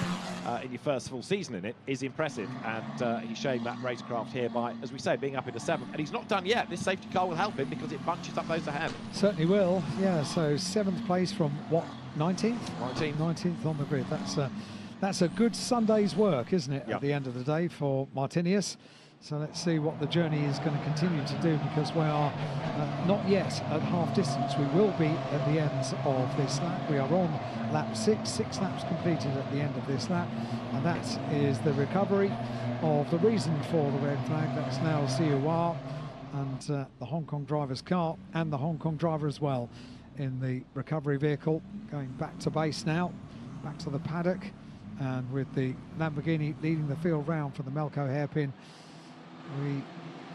in your first full season in it is impressive, and he's showing that racecraft here by, as we say, being up into 7th. And he's not done yet. This safety car will help him because it bunches up those ahead. Certainly will. Yeah. So 7th place from what, 19th? 19th on the grid. That's a good Sunday's work, isn't it? Yep. At the end of the day for Martinius. So let's see what the journey is going to continue to do, because we are not yet at half distance. We will be at the end of this lap. We are on lap 6 laps completed at the end of this lap, and that is the recovery of the reason for the red flag. That's now COR and the Hong Kong driver's car and the Hong Kong driver as well in the recovery vehicle, going back to base now, back to the paddock, and with the Lamborghini leading the field round for the Macau hairpin, we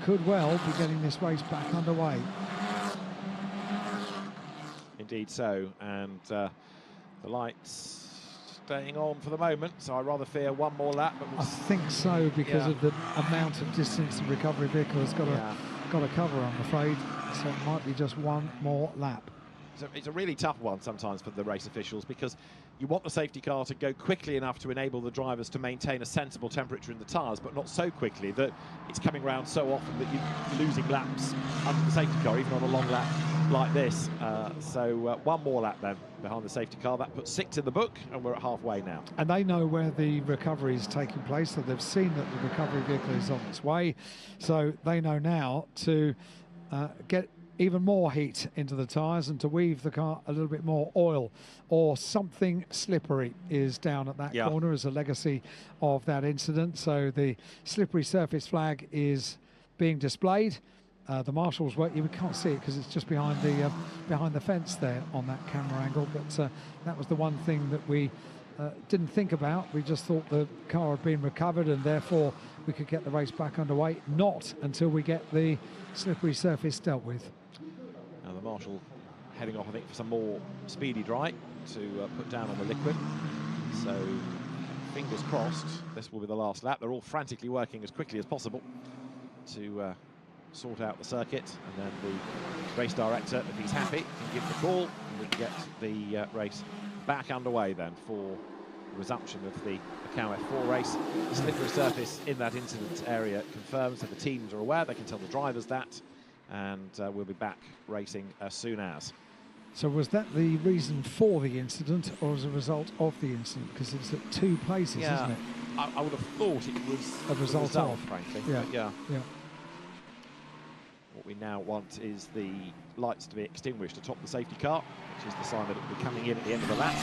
could well be getting this race back underway. Indeed so, and the lights staying on for the moment, so I rather fear one more lap. But I think so, because of the amount of distance the recovery vehicle has got to cover, I'm afraid. So it might be just one more lap. It's a really tough one sometimes for the race officials, because you want the safety car to go quickly enough to enable the drivers to maintain a sensible temperature in the tyres, but not so quickly that it's coming round so often that you're losing laps under the safety car, even on a long lap like this. So one more lap then behind the safety car. That puts 6 in the book, and we're at halfway now. And they know where the recovery is taking place, so they've seen that the recovery vehicle is on its way. So they know now to get even more heat into the tyres and to weave the car a little bit more oil, or something slippery is down at that corner as a legacy of that incident. So the slippery surface flag is being displayed. The marshals work, you can't see it because it's just behind the fence there on that camera angle, but that was the one thing that we didn't think about. We just thought the car had been recovered and therefore we could get the race back underway. Not until we get the slippery surface dealt with. Now the marshal heading off, I think, for some more speedy dry to put down on the liquid. So fingers crossed, this will be the last lap. They're all frantically working as quickly as possible to sort out the circuit, and then the race director, if he's happy, can give the call, and we can get the race back underway then for the resumption of the Macau F4 race. The slippery surface in that incident area confirms that the teams are aware. They can tell the drivers that, and we'll be back racing as soon as. So was that the reason for the incident, or as a result of the incident? Because it's at 2 places, isn't it? I would have thought it was a result of, frankly. Yeah. What we now want is the lights to be extinguished atop the safety car, which is the sign that it will be coming in at the end of the lap.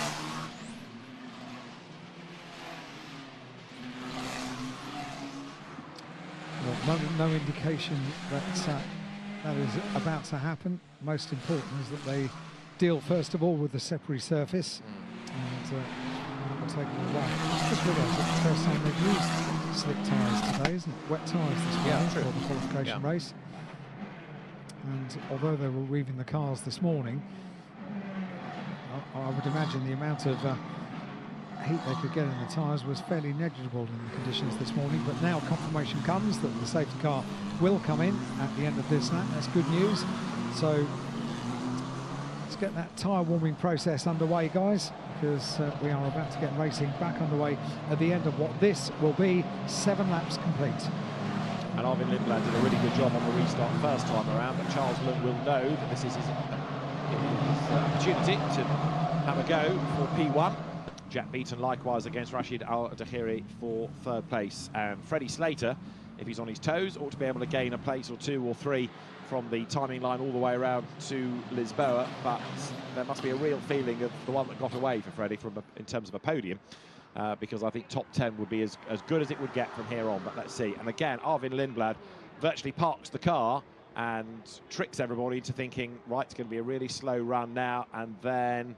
Well, no indication that that is about to happen. Most important is that they deal first of all with the slippery surface, and we'll take it away. I just realised it's the first time they've used slick tyres today, isn't it? Wet tyres this morning for the qualification race. And although they were weaving the cars this morning, I would imagine the amount of heat they could get in the tyres was fairly negligible in the conditions this morning. But now confirmation comes that the safety car will come in at the end of this lap. That's good news. So let's get that tyre warming process underway, guys, because we are about to get racing back underway at the end of what this will be 7 laps complete. And Arvin Lindblad did a really good job on the restart first time around, but Charles Lund will know that this is his opportunity to have a go for P1. Jack Beaton likewise against Rashid Al-Dahiri for 3rd place. And Freddie Slater, if he's on his toes, ought to be able to gain a place or 2 or 3 from the timing line all the way around to Lisboa, but there must be a real feeling of the one that got away for Freddie in terms of a podium. Because I think top 10 would be as good as it would get from here on, but let's see. And again, Arvin Lindblad virtually parks the car and tricks everybody into thinking, right, it's going to be a really slow run now, and then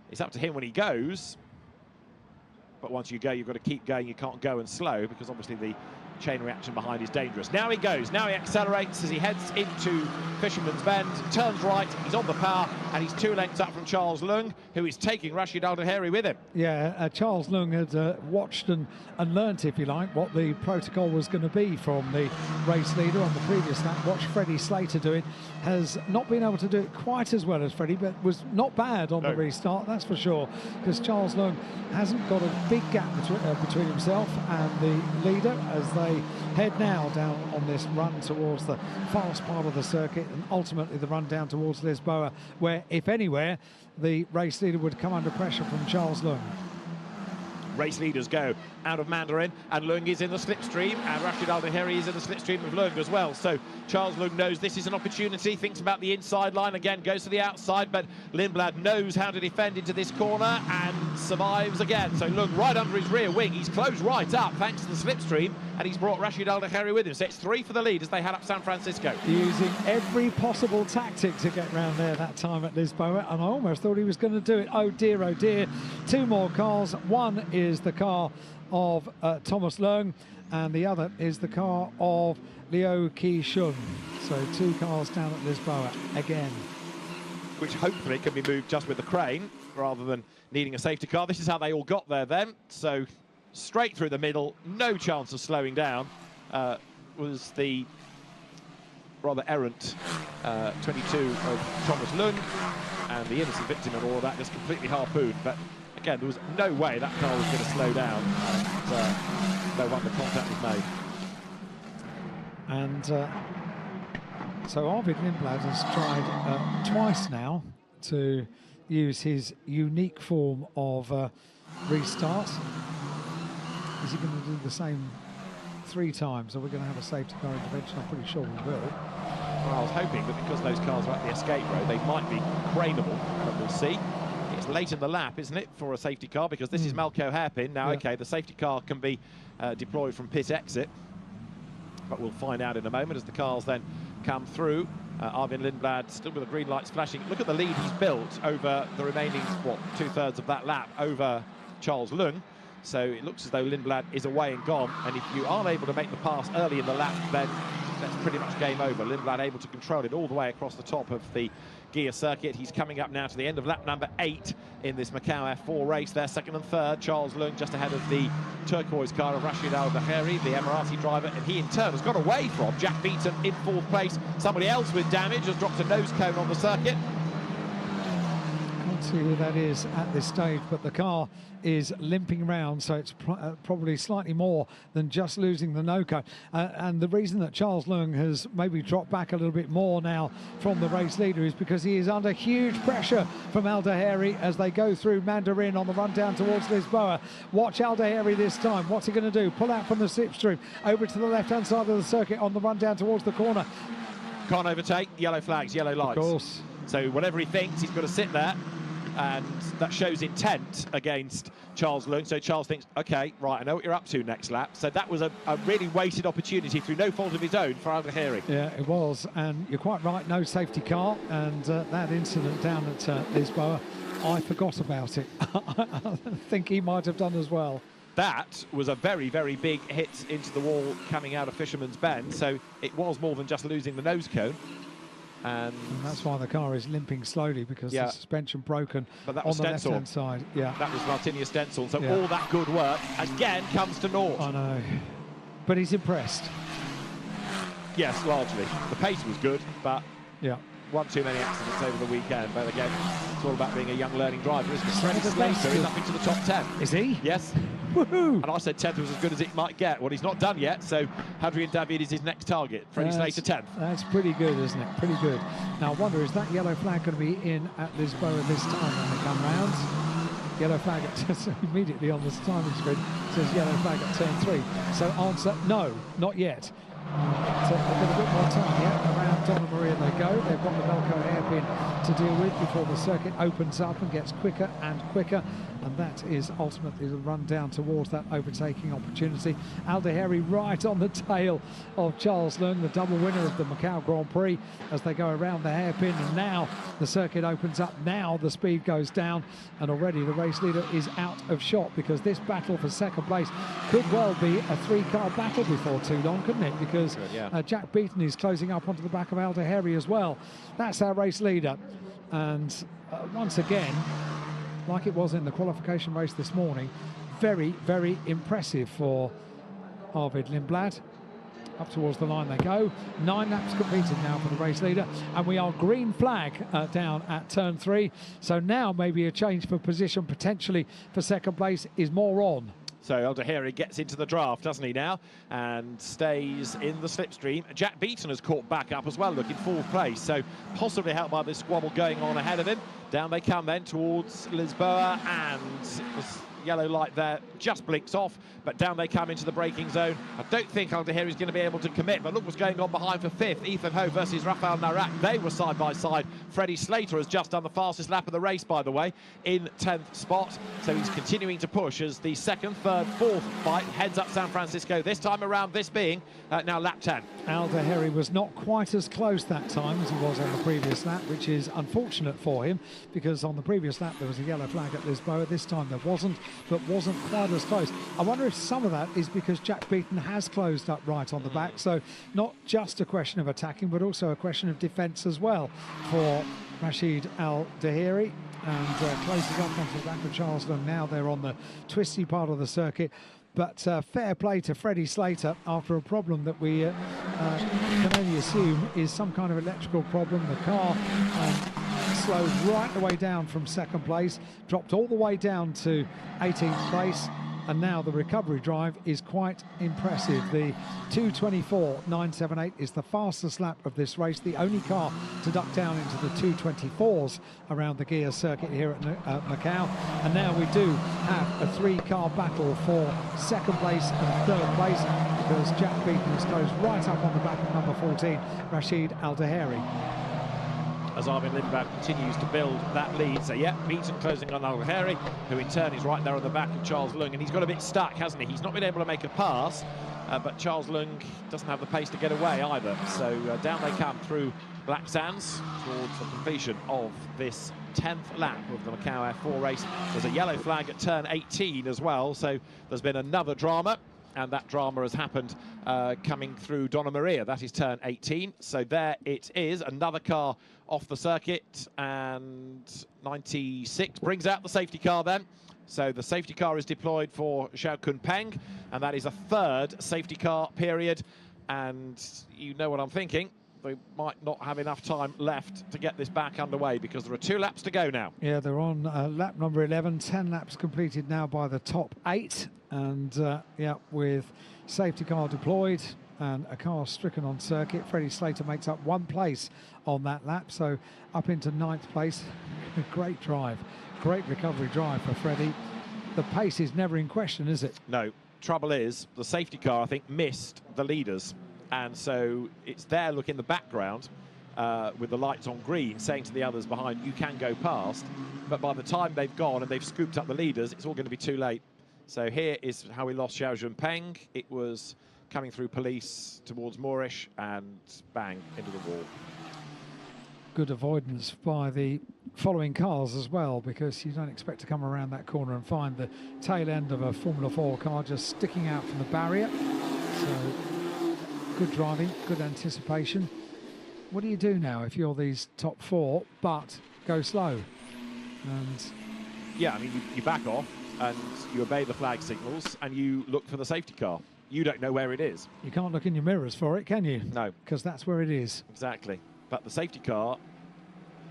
it's up to him when he goes. but once you go, you've got to keep going. You can't go and slow, because obviously the chain reaction behind is dangerous. Now he goes, now he accelerates as he heads into Fisherman's Bend, turns right, he's on the power, and he's 2 lengths up from Charles Leung, who is taking Rashid Al Daheri with him. Yeah, Charles Leung had watched and learnt, if you like, what the protocol was going to be from the race leader on the previous lap. Watched Freddie Slater do it. Has not been able to do it quite as well as Freddie, but was not bad on the restart, that's for sure, because Charles Leung hasn't got a big gap between himself and the leader as they head now down on this run towards the fast part of the circuit, and ultimately the run down towards Lisboa, where, if anywhere, the race leader would come under pressure from Charles Leung. Race leaders go out of Mandarin, and Leung is in the slipstream, and Rashid Al Daheri is in the slipstream of Leung as well. So Charles Leung knows this is an opportunity, thinks about the inside line, again goes to the outside, but Lindblad knows how to defend into this corner and survives again. So Leung right under his rear wing, he's closed right up thanks to the slipstream, and he's brought Rashid Al Daheri with him. So it's 3 for the lead as they head up San Francisco. Using every possible tactic to get round there that time at Lisboa, and I almost thought he was going to do it. Oh dear, oh dear. 2 more cars. One is the car of Thomas Leung, and the other is the car of Liu Qi-shun. So 2 cars down at Lisboa again. Which hopefully can be moved just with the crane rather than needing a safety car. This is how they all got there then. So straight through the middle, no chance of slowing down, was the rather errant 22 of Thomas Leung, and the innocent victim of all of that just completely harpooned. But again, there was no way that car was going to slow down, and no wonder contact was made. And so Arvid Lindblad has tried twice now to use his unique form of restart. Is he going to do the same 3 times? Are we going to have a safety car intervention? I'm pretty sure we will. Well, I was hoping that because those cars are at the escape road, they might be craneable, but we'll see. It's late in the lap, isn't it, for a safety car, because this is Macau hairpin. Now, okay, the safety car can be deployed from pit exit, but we'll find out in a moment as the cars then come through. Arvid Lindblad still with the green lights flashing. Look at the lead he's built over the remaining, what, 2/3 of that lap over Charles Leung. So it looks as though Lindblad is away and gone, and if you aren't able to make the pass early in the lap, then that's pretty much game over. Lindblad able to control it all the way across the top of the gear circuit. He's coming up now to the end of lap number 8 in this Macau F4 race. They're 2nd and 3rd. Charles Leung just ahead of the turquoise car of Rashid Al Daheri, the Emirati driver, and he in turn has got away from Jack Beaton in 4th place. Somebody else with damage has dropped a nose cone on the circuit. Can't see who that is at this stage, but the car is limping around, so it's probably slightly more than just losing the no-cone. And the reason that Charles Leung has maybe dropped back a little bit more now from the race leader is because he is under huge pressure from Al Daheri as they go through Mandarin on the run down towards Lisboa. Watch Al Daheri this time. What's he going to do? Pull out from the slipstream over to the left-hand side of the circuit on the run down towards the corner. Can't overtake. Yellow flags, yellow lights. Of course. So whatever he thinks, he's got to sit there. And that shows intent against Charles Leung. So Charles thinks, OK, right, I know what you're up to next lap. So that was a really wasted opportunity through no fault of his own for Al Daheri. Yeah, it was. And you're quite right, no safety car. And that incident down at Lisboa, I forgot about it. I think he might have done as well. That was a very, very big hit into the wall coming out of Fisherman's Bend. So it was more than just losing the nose cone. And that's why the car is limping slowly, because the suspension broken on the left-hand side. Yeah, that was Martinius Stenzel. So all that good work again comes to naught. I know, but he's impressed. Yes, largely. The pace was good, but yeah, one too many accidents over the weekend. But again, it's all about being a young learning driver, isn't it? Freddie Slater is up into the top 10. Is he? Yes. Woohoo! And I said 10th was as good as it might get. Well, he's not done yet, so Hadrian David is his next target. Freddie Slater 10th. That's pretty good, isn't it? Pretty good. Now, I wonder, is that yellow flag going to be in at Lisboa this time when they come round? Yellow flag immediately on the timing screen says yellow flag at turn 3. So answer, no, not yet. But, they've got a bit more time. Yeah, around Donna Maria they go. They've got the Velcro hairpin to deal with before the circuit opens up and gets quicker and quicker. And that is ultimately the run down towards that overtaking opportunity. Aldeheri right on the tail of Charles Leung, the double winner of the Macau Grand Prix, as they go around the hairpin. And now the circuit opens up. Now the speed goes down, and already the race leader is out of shot, because this battle for second place could well be a three-car battle before too long, couldn't it? Because Jack Beaton is closing up onto the back of Aldeheri as well. That's our race leader. And once again, like it was in the qualification race this morning, very, very impressive for Arvid Lindblad. Up towards the line they go. 9 laps completed now for the race leader, and we are green flag down at turn 3. So now maybe a change for position potentially for second place is more on. So Aldeheri gets into the draft, doesn't he now, and stays in the slipstream. Jack Beaton has caught back up as well, looking 4th place, so possibly helped by this squabble going on ahead of him. Down they come then towards Lisboa, and the yellow light there just blinks off, but down they come into the braking zone. I don't think Aldeheri is going to be able to commit, but look what's going on behind for 5th. Ethan Ho versus Rafael Narak. They were side by side. Freddie Slater has just done the fastest lap of the race, by the way, in 10th spot. So he's continuing to push as the 2nd, 3rd, 4th fight heads up San Francisco. This time around, this being now lap 10. Aldeheri was not quite as close that time as he was on the previous lap, which is unfortunate for him, because on the previous lap there was a yellow flag at Lisboa. This time there wasn't, but wasn't quite as close. I wonder if some of that is because Jack Beaton has closed up right on the back, so not just a question of attacking, but also a question of defence as well for Rashid Aldeheri. And closing up onto the back of Charles Leung. Now they're on the twisty part of the circuit. But fair play to Freddie Slater after a problem that we can only assume is some kind of electrical problem. The car slowed right the way down from 2nd place, dropped all the way down to 18th place, and now the recovery drive is quite impressive. The 2:24.978 is the fastest lap of this race, the only car to duck down into the 2:24s around the gear circuit here at Macau. And now we do have a 3-car battle for 2nd place and 3rd place, because Jack Beaton is closed right up on the back of number 14, Rashid Aldeheri. As Arvid Lindblad continues to build that lead. So yeah, Beaton closing on Aldeheri, who in turn is right there on the back of Charles Leung, and he's got a bit stuck, hasn't he? He's not been able to make a pass, but Charles Leung doesn't have the pace to get away either. So down they come through Black Sands towards the completion of this 10th lap of the Macau F4 race. There's a yellow flag at turn 18 as well, so there's been another drama. And that drama has happened coming through Donna Maria. That is turn 18. So there it is, another car off the circuit, and 96 brings out the safety car then. So the safety car is deployed for Xiao Kun Peng, and that is a 3rd safety car period. And you know what I'm thinking. They might not have enough time left to get this back underway, because there are 2 laps to go now. Yeah, they're on lap number 11. 10 laps completed now by the top 8. And yeah, with safety car deployed and a car stricken on circuit, Freddie Slater makes up 1 place on that lap, so up into 9th place. Great drive, great recovery drive for Freddie. The pace is never in question, is it? No. Trouble is, the safety car, I think, missed the leaders, and so it's there, look in the background with the lights on green, saying to the others behind, you can go past, but by the time they've gone and they've scooped up the leaders, it's all going to be too late. So here is how we lost Xiao Junpeng. It was coming through police towards Moorish, and bang, into the wall. Good avoidance by the following cars as well, because you don't expect to come around that corner and find the tail end of a Formula 4 car just sticking out from the barrier. So good driving, good anticipation. What do you do now if you're these top 4 but go slow? And yeah, I mean, you back off and you obey the flag signals and you look for the safety car. You don't know where it is. You can't look in your mirrors for it, can you? No. Because that's where it is. Exactly. But the safety car,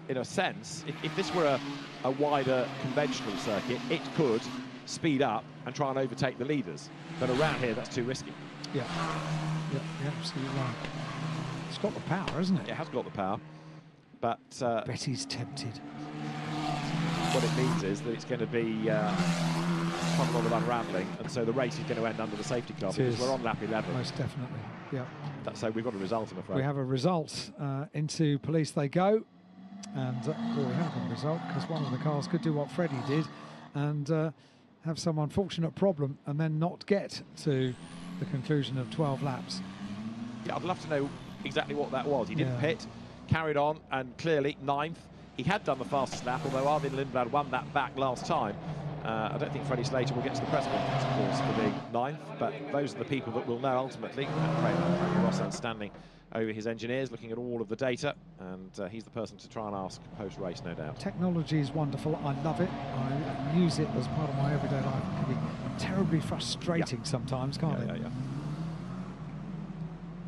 in a sense, if this were a wider conventional circuit, it could speed up and try and overtake the leaders. But around here, that's too risky. Yeah. Yeah, you're absolutely right. It's got the power, hasn't it? It has got the power. But Betty's tempted. What it means is that it's going to be quite a lot of unravelling, and so the race is going to end under the safety car because we're on lap 11. Most definitely, yeah. So we've got a result, I'm afraid. We have a result. Into police they go, and well, we have got a result because one of the cars could do what Freddie did and have some unfortunate problem and then not get to the conclusion of 12 laps. Yeah, I'd love to know exactly what that was. He didn't pit, carried on, and clearly 9th. He had done the fastest lap, although Arvin Lindblad won that back last time. I don't think Freddie Slater will get to the press conference, of course, for being 9th, but those are the people that will know ultimately. And Rossan standing over his engineers, looking at all of the data, and he's the person to try and ask post-race, no doubt. Technology is wonderful. I love it. I use it as part of my everyday life. It can be terribly frustrating sometimes, can't it?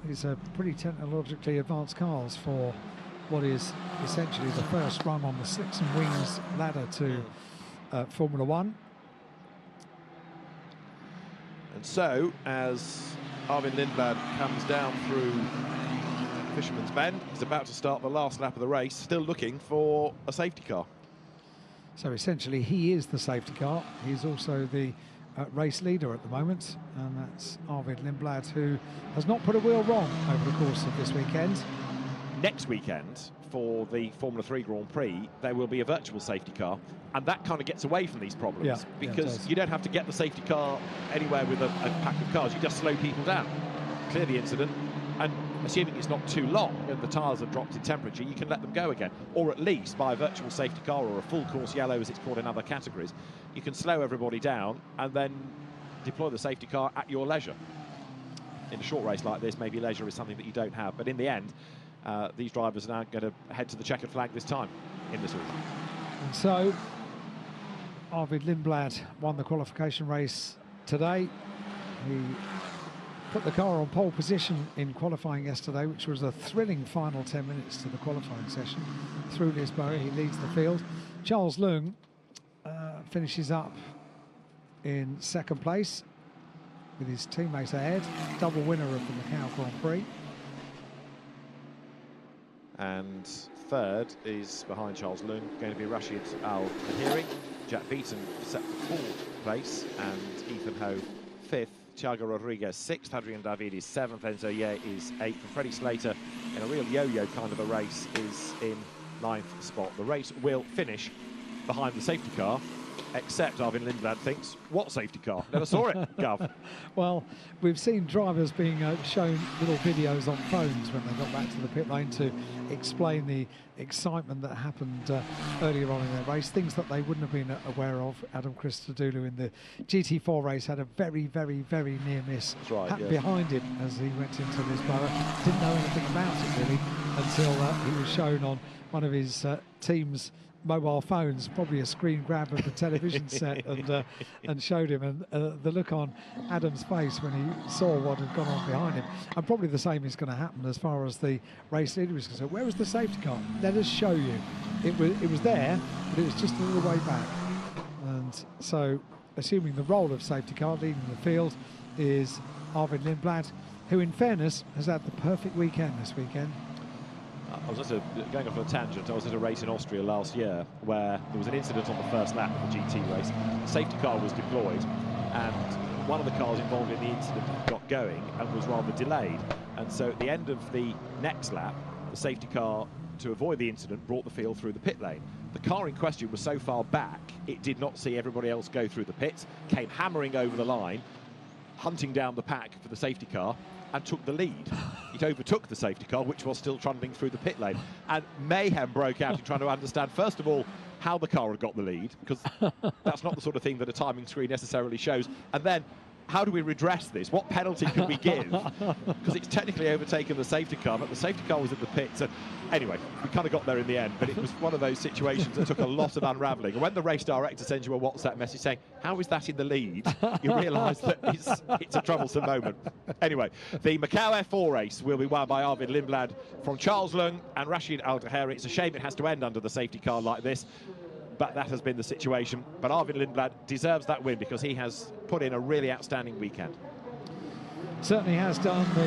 These are pretty technologically advanced cars for what is essentially the first run on the Slicks and Wings ladder to Formula One. And so, as Arvin Lindblad comes down through Fisherman's Bend, he's about to start the last lap of the race, still looking for a safety car. So essentially he is the safety car. He's also the race leader at the moment, and that's Arvin Lindblad, who has not put a wheel wrong over the course of this weekend. Next weekend, for the Formula 3 Grand Prix, there will be a virtual safety car, and that kind of gets away from these problems because you don't have to get the safety car anywhere with a pack of cars. You just slow people down, clear the incident, and assuming it's not too long and the tyres have dropped in temperature, you can let them go again. Or at least by a virtual safety car or a full course yellow, as it's called in other categories, you can slow everybody down and then deploy the safety car at your leisure. In a short race like this, maybe leisure is something that you don't have, but in the end, these drivers are now going to head to the checkered flag this time in the season. And so, Arvin Lindblad won the qualification race today. He put the car on pole position in qualifying yesterday, which was a thrilling final 10 minutes to the qualifying session. Through Lisboa, he leads the field. Charles Leung finishes up in second place with his teammates ahead, double winner of the Macau Grand Prix. And third is behind Charles Leung, going to be Rashid Al-Tahiri. Jack Beaton set for 4th place, and Ethan Ho 5th. Thiago Rodriguez 6th, Adrian David is 7th, Enzo Ye is 8th, and Freddie Slater, in a real yo-yo kind of a race, is in 9th spot. The race will finish behind the safety car, except Arvin Lindblad thinks, what safety car? Never saw it, Gov. Well, we've seen drivers being shown little videos on phones when they got back to the pit lane to explain the excitement that happened earlier on in their race, things that they wouldn't have been aware of. Adam Christodoulou in the GT4 race had a very, very, very near miss behind him as he went into Lisboa. Didn't know anything about it really until he was shown on one of his team's mobile phones, probably a screen grab of the television set, and showed him, and the look on Adam's face when he saw what had gone on behind him. And probably the same is going to happen as far as the race leader is concerned. Where was the safety car? Let us show you. It was there, but it was just a little way back. And so, assuming the role of safety car leading the field is Arvin Lindblad, who in fairness has had the perfect weekend this weekend. I was just going off on a tangent. I was at a race in Austria last year where there was an incident on the first lap of the GT race. The safety car was deployed, and one of the cars involved in the incident got going and was rather delayed. And so at the end of the next lap, the safety car, to avoid the incident, brought the field through the pit lane. The car in question was so far back, it did not see everybody else go through the pits, came hammering over the line, hunting down the pack for the safety car, and took the lead. It overtook the safety car, which was still trundling through the pit lane. And mayhem broke out in trying to understand, first of all, how the car had got the lead, because that's not the sort of thing that a timing screen necessarily shows. And then, how do we redress this? What penalty can we give? Because it's technically overtaken the safety car, but the safety car was in the pits. So anyway, we kind of got there in the end, but it was one of those situations that took a lot of unravelling. And when the race director sends you a WhatsApp message saying, how is that in the lead? You realise that it's a troublesome moment. Anyway, the Macau F4 race will be won by Arvin Lindblad from Charles Leung and Rashid Al-Tahiri. It's a shame it has to end under the safety car like this, but that has been the situation. But Arvin Lindblad deserves that win because he has put in a really outstanding weekend. Certainly has done. The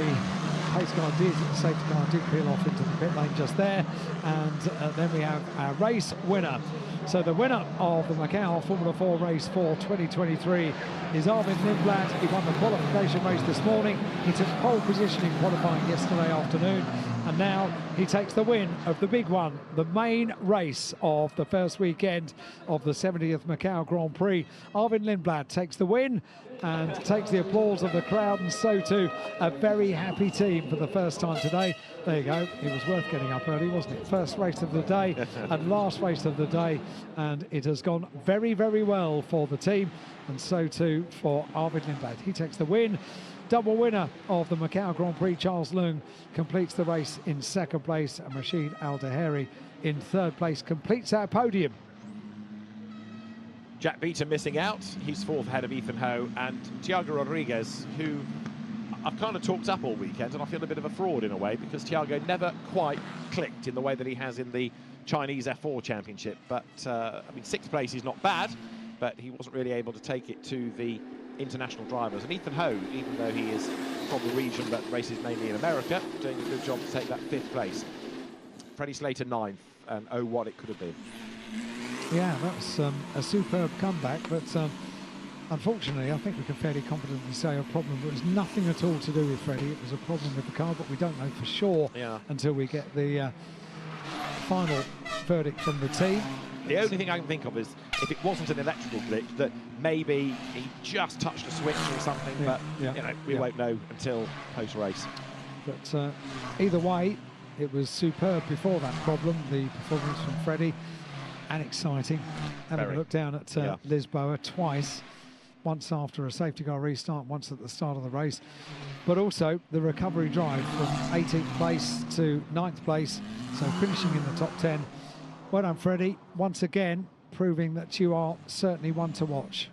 pace car did, the safety car did peel off into the pit lane just there. And then we have our race winner. So the winner of the Macau Formula 4 race for 2023 is Arvid Lindblad. He won the qualification race this morning. He took pole position in qualifying yesterday afternoon. And now he takes the win of the big one, the main race of the first weekend of the 70th Macau Grand Prix. Arvid Lindblad takes the win and takes the applause of the crowd, and so too a very happy team for the first time today. There you go, it was worth getting up early, wasn't it? First race of the day and last race of the day, and it has gone very, very well for the team, and so too for Arvid Lindblad. He takes the win. Double winner of the Macau Grand Prix, Charles Leung, completes the race in second place, and Rashid Al-Daheri in third place completes our podium. Jack Beaton missing out. He's fourth ahead of Ethan Ho, and Thiago Rodriguez, who I've kind of talked up all weekend, and I feel a bit of a fraud in a way, because Thiago never quite clicked in the way that he has in the Chinese F4 Championship. But, I mean, sixth place is not bad, but he wasn't really able to take it to the international drivers. And Ethan Ho, even though he is from the region that races mainly in America, doing a good job to take that fifth place. Freddie Slater ninth, and oh, what it could have been. Yeah, that's a superb comeback, but unfortunately, I think we can fairly confidently say a problem. It was nothing at all to do with Freddie. It was a problem with the car, but we don't know for sure until we get the final verdict from the team. The only thing I can think of is if it wasn't an electrical glitch, that maybe he just touched a switch or something, but you know, we won't know until post-race. But either way, it was superb before that problem, the performance from Freddie, and exciting. Having a look down at Lisboa twice, once after a safety car restart, once at the start of the race, but also the recovery drive from 18th place to 9th place, so finishing in the top 10. Well done, Freddie, once again proving that you are certainly one to watch.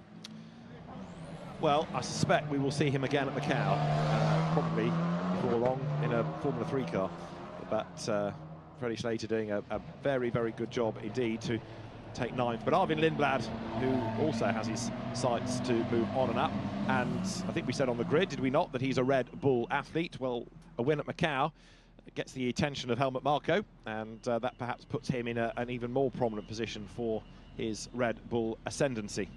Well, I suspect we will see him again at Macau, probably before long in a Formula 3 car. But Freddie Slater doing a very, very good job indeed to take ninth. But Arvid Lindblad, who also has his sights to move on and up, and I think we said on the grid, did we not, that he's a Red Bull athlete? Well, a win at Macau gets the attention of Helmut Marko, and that perhaps puts him in an even more prominent position for his Red Bull ascendancy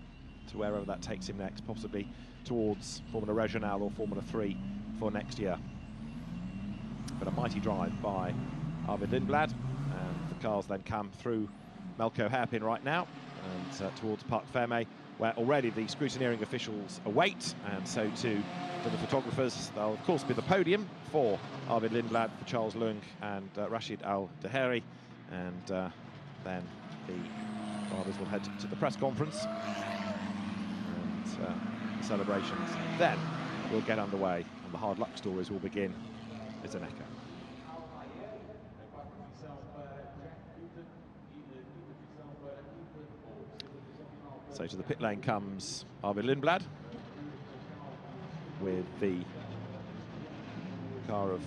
to wherever that takes him next, possibly towards Formula Regional or Formula 3 for next year. But a mighty drive by Arvid Lindblad, and the cars then come through Melco hairpin right now and towards Parc Fermé, where already the scrutineering officials await, and so too for the photographers. There'll of course be the podium for Arvid Lindblad, for Charles Leung and Rashid Al-Daheri, and then the drivers will head to the press conference and the celebrations then will get underway, and the hard luck stories will begin. It's an echo. So to the pit lane comes Arvid Lindblad with the car of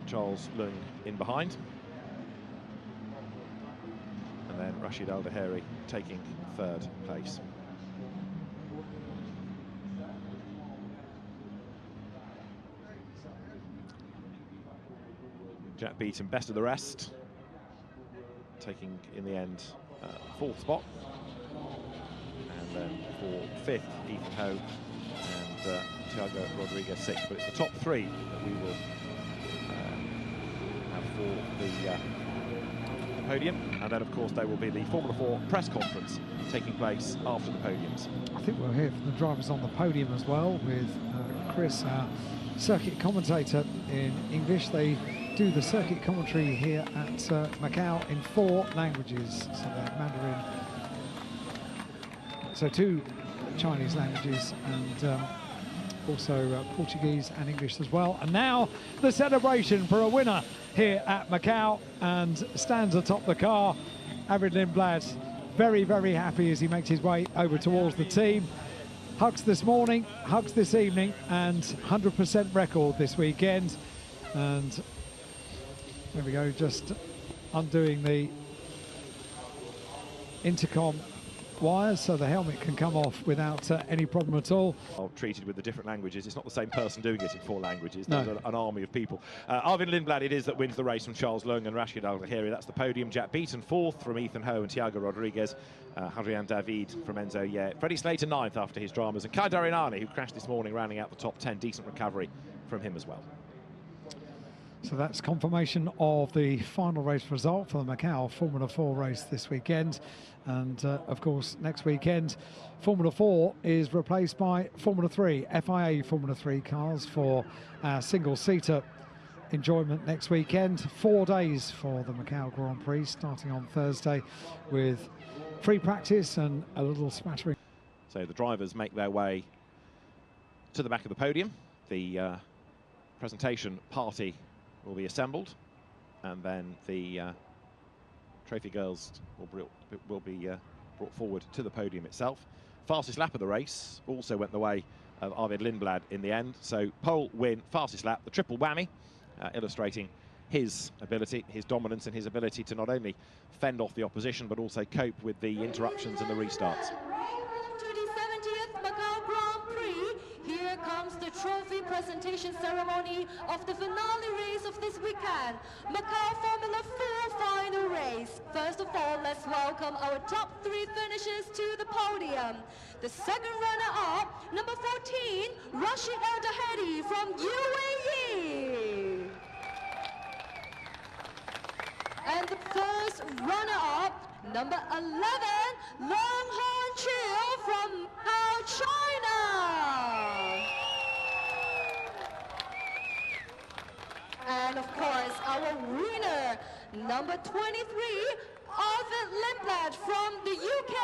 Charles Leung in behind. And then Rashid Al-Daheri taking third place. Jack Beaton best of the rest, taking in the end fourth spot. And then for fifth, Ethan Ho and Thiago Rodriguez sixth. But it's the top three that we will have for the podium. And then, of course, there will be the Formula 4 press conference taking place after the podiums. I think we'll hear from the drivers on the podium as well, with Chris, our circuit commentator in English. They do the circuit commentary here at Macau in 4 languages. So they're Mandarin, so 2 Chinese languages, and also Portuguese and English as well. And now the celebration for a winner here at Macau, and stands atop the car. Arvid Lindblad, very, very happy as he makes his way over towards the team. Hugs this morning, hugs this evening, and 100% record this weekend. And there we go, just undoing the intercom wires, so the helmet can come off without any problem at all. Treated with the different languages. It's not the same person doing it in 4 languages. No. There's an army of people. Arvid Lindblad it is that wins the race from Charles Leung and Rashid Al-Lahiri. That's the podium. Jack Beaton 4th from Ethan Ho and Thiago Rodriguez. Hadrian David from Enzo Ye. Freddie Slater 9th after his dramas. And Kai Darinani, who crashed this morning, rounding out the top 10. Decent recovery from him as well. So that's confirmation of the final race result for the Macau Formula 4 race this weekend. And of course, next weekend, Formula 4 is replaced by Formula 3, FIA Formula 3 cars for single-seater enjoyment next weekend. 4 days for the Macau Grand Prix, starting on Thursday with free practice and a little smattering. So the drivers make their way to the back of the podium. The presentation party will be assembled, and then the trophy girls will be brought forward to the podium itself. Fastest lap of the race also went the way of Arvid Lindblad in the end. So pole, win, fastest lap, the triple whammy, illustrating his ability, his dominance, and his ability to not only fend off the opposition but also cope with the interruptions and the restarts. To the 70th Macau Grand Prix, here comes the trophy presentation ceremony of the finale race of this weekend, Macau Formula 4 final race. First of all, let's welcome our top 3 finishers to the podium. The second runner-up, number 14, Rashid Al-Dahedi from UAE. And the first runner-up, number 11, Long Han Chiu from Macau, China. And of course, our winner, number 23, Arvid Lindblad from the UK.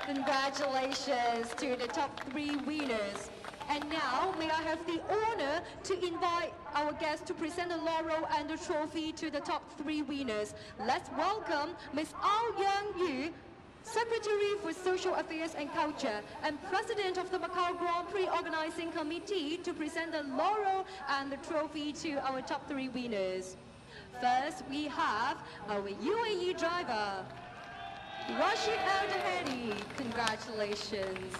Congratulations to the top 3 winners. And now, may I have the honor to invite our guests to present the laurel and the trophy to the top 3 winners. Let's welcome Ms. Ao Yang-Yu, Secretary for Social Affairs and Culture and President of the Macau Grand Prix Organizing Committee, to present the laurel and the trophy to our top 3 winners. First, we have our UAE driver, Rashid Al-Dahedi. Congratulations.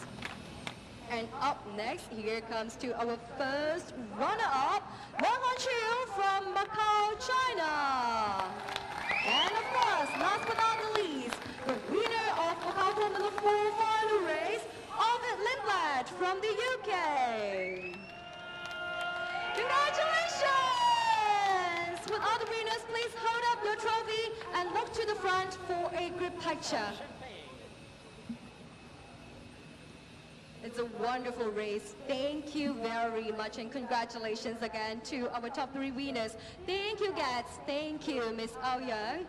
And up next, here comes to our first runner-up, Long Han Chiu from Macau, China. And of course, last but not the least, the winner of Macau Formula 4 final race, Arvid Lindblad from the UK. Congratulations! Will all the winners please hold up your trophy and look to the front for a group picture. It's a wonderful race. Thank you very much, and congratulations again to our top 3 winners. Thank you, guys. Thank you, Ms. Ao Yang.